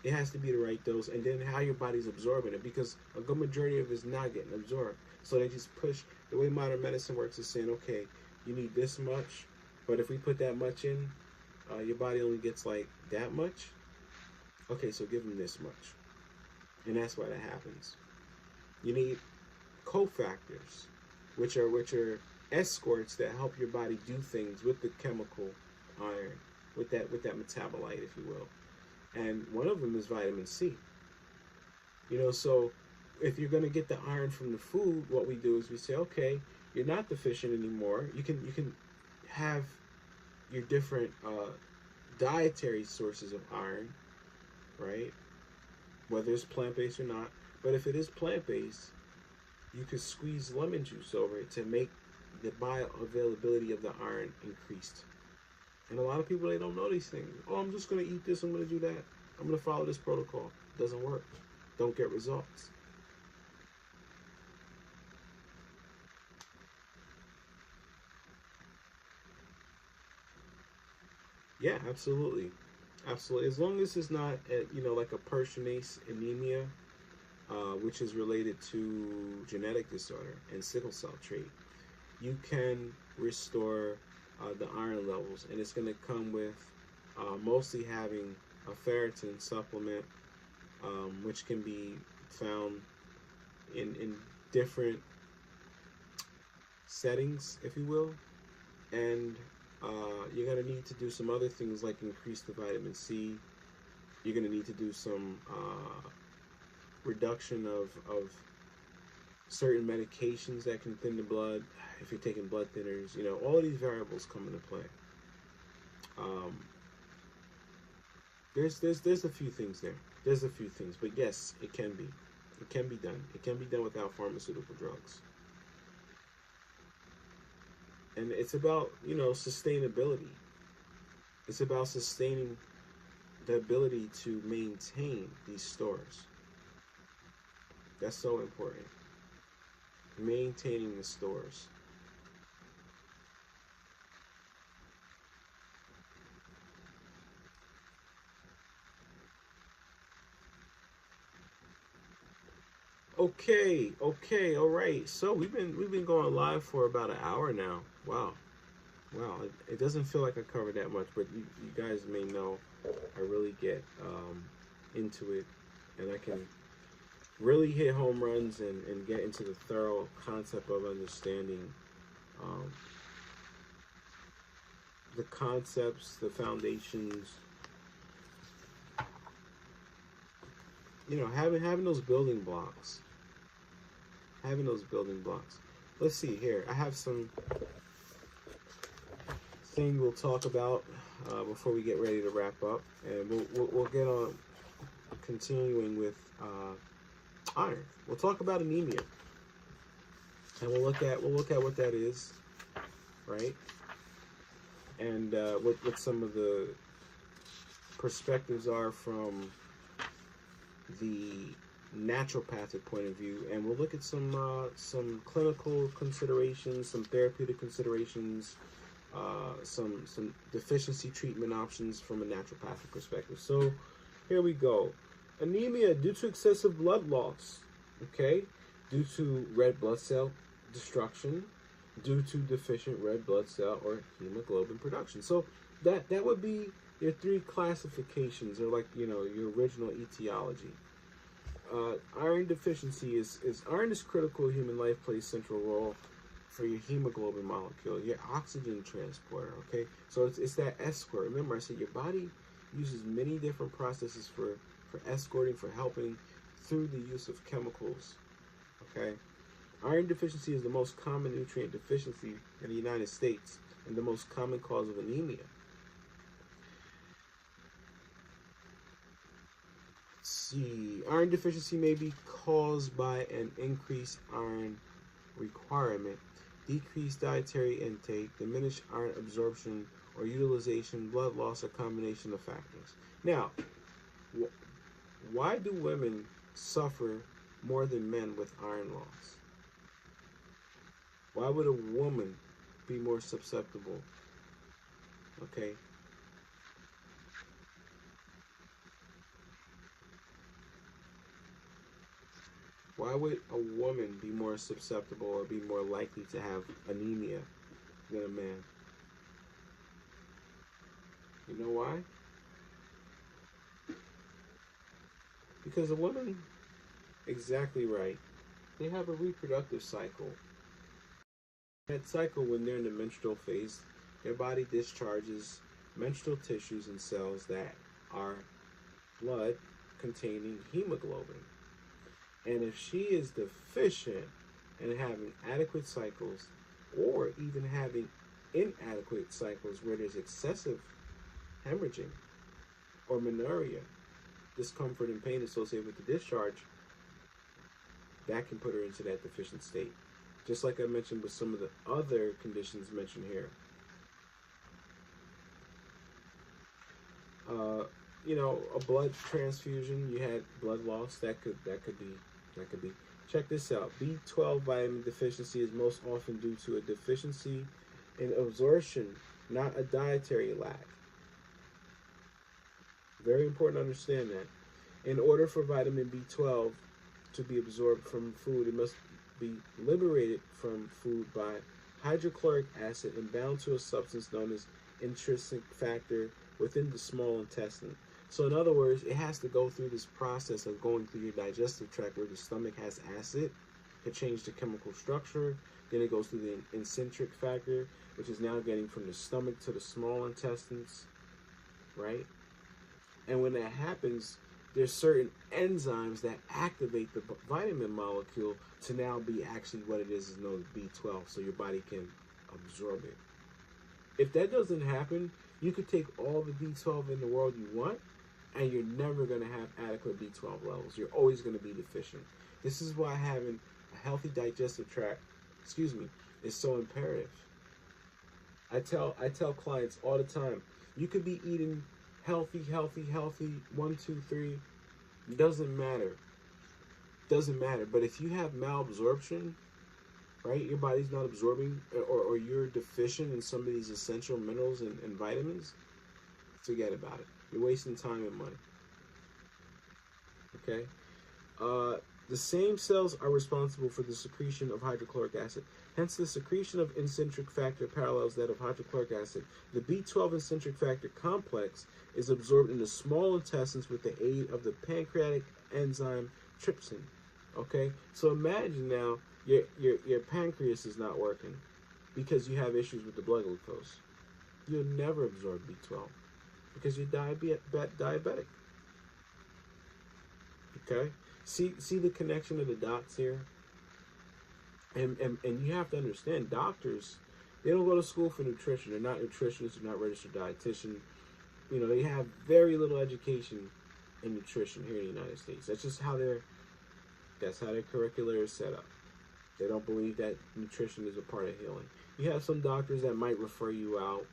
It has to be the right dose, and then how your body's absorbing it, because a good majority of it is not getting absorbed. So they just push. The way modern medicine works is saying, okay, you need this much, but if we put that much in, your body only gets like that much. Okay, so give them this much, and that's why that happens. You need cofactors, which are escorts that help your body do things with the chemical iron, with that metabolite, if you will. And one of them is vitamin C. So if you're going to get the iron from the food, what we do is we say, okay, you're not deficient anymore. You can have your different dietary sources of iron, right? Whether it's plant-based or not. But if it is plant-based, you could squeeze lemon juice over it to make the bioavailability of the iron increased. And a lot of people, they don't know these things. Oh, I'm just going to eat this. I'm going to do that. I'm going to follow this protocol. It doesn't work. Don't get results. Yeah, absolutely. Absolutely. As long as it's not, like a Pershingase anemia, which is related to genetic disorder and sickle cell trait, you can restore the iron levels. And it's going to come with mostly having a ferritin supplement, which can be found in different settings, if you will. And you're going to need to do some other things like increase the vitamin C. You're going to need to do some reduction of certain medications that can thin the blood. If you're taking blood thinners, all of these variables come into play. There's a few things there. There's a few things, but yes, it can be. It can be done. It can be done without pharmaceutical drugs. And it's about, sustainability. It's about sustaining the ability to maintain these stores. That's so important. Maintaining the stores. Okay, all right. So we've been going live for about an hour now. Wow. It doesn't feel like I covered that much, but you guys may know I really get into it, and I can really hit home runs and get into the thorough concept of understanding um, the concepts, the foundations. Having those building blocks. Having those building blocks. Let's see here. I have some thing we'll talk about before we get ready to wrap up, and we'll get on continuing with iron. We'll talk about anemia, and we'll look at what that is, right? And what some of the perspectives are from the naturopathic point of view, and we'll look at some clinical considerations, some therapeutic considerations, some deficiency treatment options from a naturopathic perspective. So here we go. Anemia due to excessive blood loss, okay, due to red blood cell destruction, due to deficient red blood cell or hemoglobin production. So that would be your three classifications, or like your original etiology. Iron deficiency is iron is critical. Human life plays central role for your hemoglobin molecule, your oxygen transporter. Okay, so it's that escort. Remember, I said your body uses many different processes for escorting, for helping through the use of chemicals. Okay, iron deficiency is the most common nutrient deficiency in the United States and the most common cause of anemia. See, iron deficiency may be caused by an increased iron requirement. decreased dietary intake, diminished iron absorption or utilization, blood loss, or combination of factors. Now, why do women suffer more than men with iron loss? Why would a woman be more susceptible? Okay. Why would a woman be more susceptible or be more likely to have anemia than a man? You know why? Because a woman, exactly right, they have a reproductive cycle. That cycle, when they're in the menstrual phase, their body discharges menstrual tissues and cells that are blood containing hemoglobin. And if she is deficient in having adequate cycles, or even having inadequate cycles where there's excessive hemorrhaging or menorrhea, discomfort and pain associated with the discharge, that can put her into that deficient state. Just like I mentioned with some of the other conditions mentioned here. A blood transfusion, you had blood loss, that could be. Check this out. B12 vitamin deficiency is most often due to a deficiency in absorption, not a dietary lack. Very important to understand that. In order for vitamin B12 to be absorbed from food, it must be liberated from food by hydrochloric acid and bound to a substance known as intrinsic factor within the small intestine. So in other words, it has to go through this process of going through your digestive tract where the stomach has acid to change the chemical structure. Then it goes through the intrinsic factor, which is now getting from the stomach to the small intestines, right? And when that happens, there's certain enzymes that activate the vitamin molecule to now be actually what it is known as B12, so your body can absorb it. If that doesn't happen, you could take all the B12 in the world you want, and you're never going to have adequate B12 levels. You're always going to be deficient. This is why having a healthy digestive tract, is so imperative. I tell clients all the time, you could be eating healthy, 1, 2, 3, doesn't matter. But if you have malabsorption, right, your body's not absorbing, or you're deficient in some of these essential minerals and vitamins, forget about it. You're wasting time and money. Okay? The same cells are responsible for the secretion of hydrochloric acid. Hence, the secretion of intrinsic factor parallels that of hydrochloric acid. The B12 intrinsic factor complex is absorbed in the small intestines with the aid of the pancreatic enzyme trypsin. Okay? So imagine now your pancreas is not working because you have issues with the blood glucose. You'll never absorb B12 because you're diabetic. Okay? See the connection of the dots here? And you have to understand, doctors, they don't go to school for nutrition. They're not nutritionists, they're not registered dietitian. They have very little education in nutrition here in the United States. That's just how their curricular is set up. They don't believe that nutrition is a part of healing. You have some doctors that might refer you out,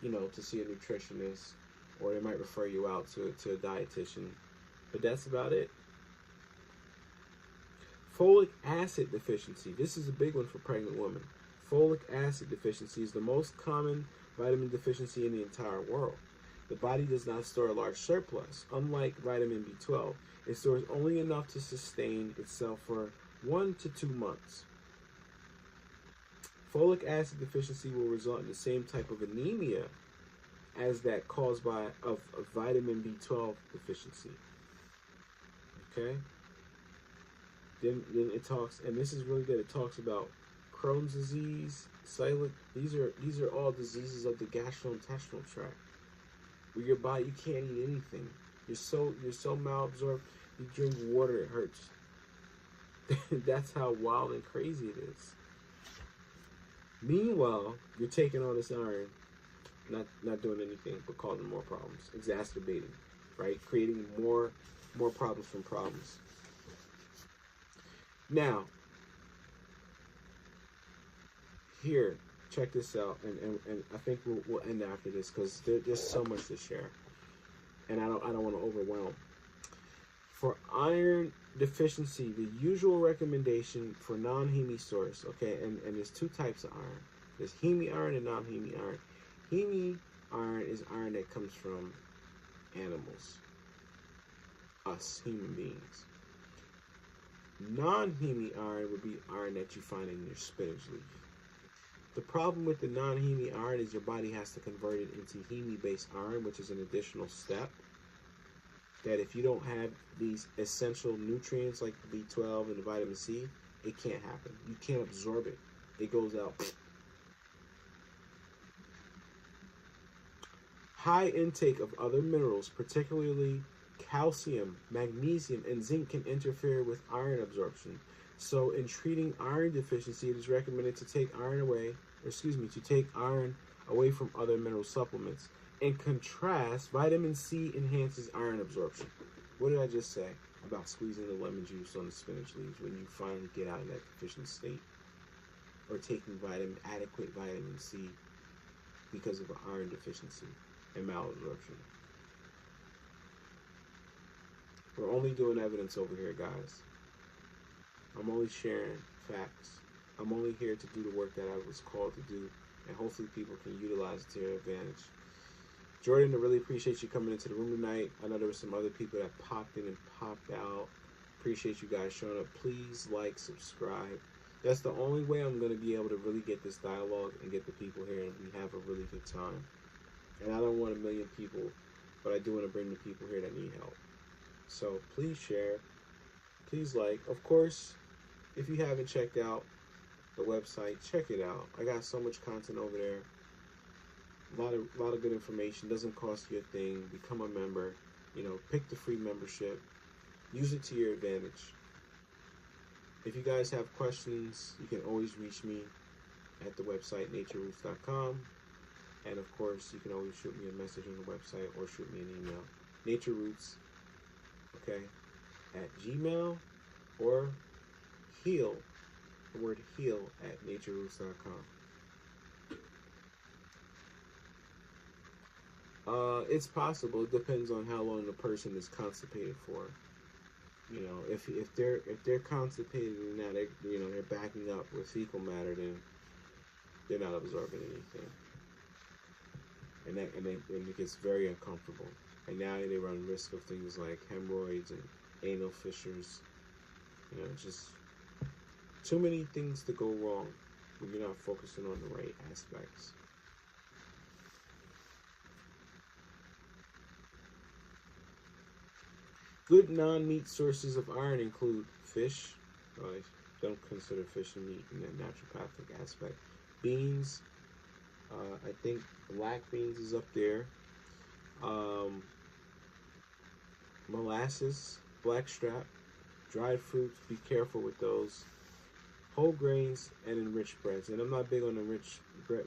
to see a nutritionist, or they might refer you out to a dietitian. But that's about it. Folic acid deficiency. This is a big one for pregnant women. Folic acid deficiency is the most common vitamin deficiency in the entire world. The body does not store a large surplus. Unlike vitamin B12, it stores only enough to sustain itself for 1 to 2 months. Folic acid deficiency will result in the same type of anemia as that caused by of vitamin B12 deficiency. Okay? Then it talks, and this is really good. It talks about Crohn's disease, these are all diseases of the gastrointestinal tract. Where your body, you can't eat anything. You're so malabsorbed. You drink water, it hurts. That's how wild and crazy it is. Meanwhile, you're taking all this iron, not doing anything but causing more problems, exacerbating, right? Creating more problems from problems. Now, here, check this out, and I think we'll end after this because there's so much to share, and I don't want to overwhelm. For iron deficiency, the usual recommendation for non-heme source, okay, and there's two types of iron. There's heme iron and non-heme iron. Heme iron is iron that comes from animals, us human beings. Non-heme iron would be iron that you find in your spinach leaf. The problem with the non-heme iron is your body has to convert it into heme-based iron, which is an additional step. That if you don't have these essential nutrients like B12 and the vitamin C, it can't happen. You can't absorb it. It goes out. High intake of other minerals, particularly calcium, magnesium, and zinc, can interfere with iron absorption. So in treating iron deficiency, it is recommended to take iron away from other mineral supplements. In contrast, vitamin C enhances iron absorption. What did I just say about squeezing the lemon juice on the spinach leaves when you finally get out of that deficient state? Or taking adequate vitamin C because of an iron deficiency and malabsorption. We're only doing evidence over here, guys. I'm only sharing facts. I'm only here to do the work that I was called to do, and hopefully people can utilize it to their advantage. Jordan, I really appreciate you coming into the room tonight. I know there were some other people that popped in and popped out. Appreciate you guys showing up. Please like, subscribe. That's the only way I'm going to be able to really get this dialogue and get the people here and we have a really good time. And I don't want 1 million people, but I do want to bring the people here that need help. So please share. Please like. Of course, if you haven't checked out the website, check it out. I got so much content over there. A lot of good information. Doesn't cost you a thing. Become a member. Pick the free membership. Use it to your advantage. If you guys have questions, you can always reach me at the website natureroots.com. And of course, you can always shoot me a message on the website or shoot me an email. Natureroots, okay, at Gmail, or heal, the word heal, at natureroots.com. It's possible. It depends on how long the person is constipated for. If they're constipated and now they're backing up with fecal matter, then they're not absorbing anything, and it gets very uncomfortable. And now they run risk of things like hemorrhoids and anal fissures. Just too many things to go wrong when you're not focusing on the right aspects. Good non-meat sources of iron include fish. I don't consider fish and meat in the naturopathic aspect. Beans. I think black beans is up there. Molasses, blackstrap, dried fruits. Be careful with those. Whole grains and enriched breads. And I'm not big on enriched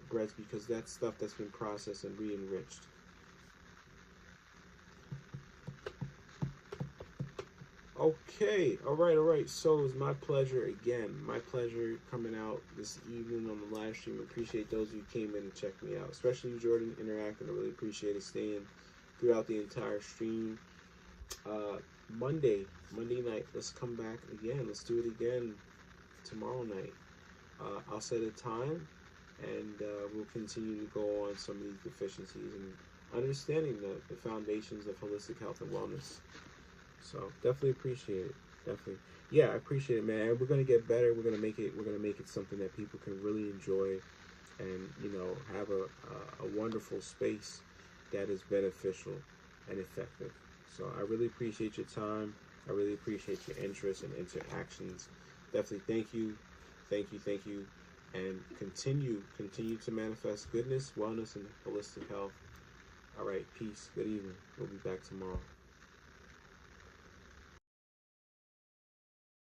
breads because that's stuff that's been processed and re-enriched. Okay, all right. So it's my pleasure again. My pleasure coming out this evening on the live stream. Appreciate those who came in and checked me out, especially you, Jordan, interacting. I really appreciate it, staying throughout the entire stream. Monday night, let's come back again. Let's do it again tomorrow night. I'll set a time, and we'll continue to go on some of these deficiencies and understanding the foundations of holistic health and wellness. So definitely appreciate it. Definitely. Yeah, I appreciate it, man. We're gonna get better. We're gonna make it something that people can really enjoy and, have a wonderful space that is beneficial and effective. So I really appreciate your time. I really appreciate your interest and interactions. Definitely thank you. And continue to manifest goodness, wellness, and holistic health. All right, peace. Good evening. We'll be back tomorrow.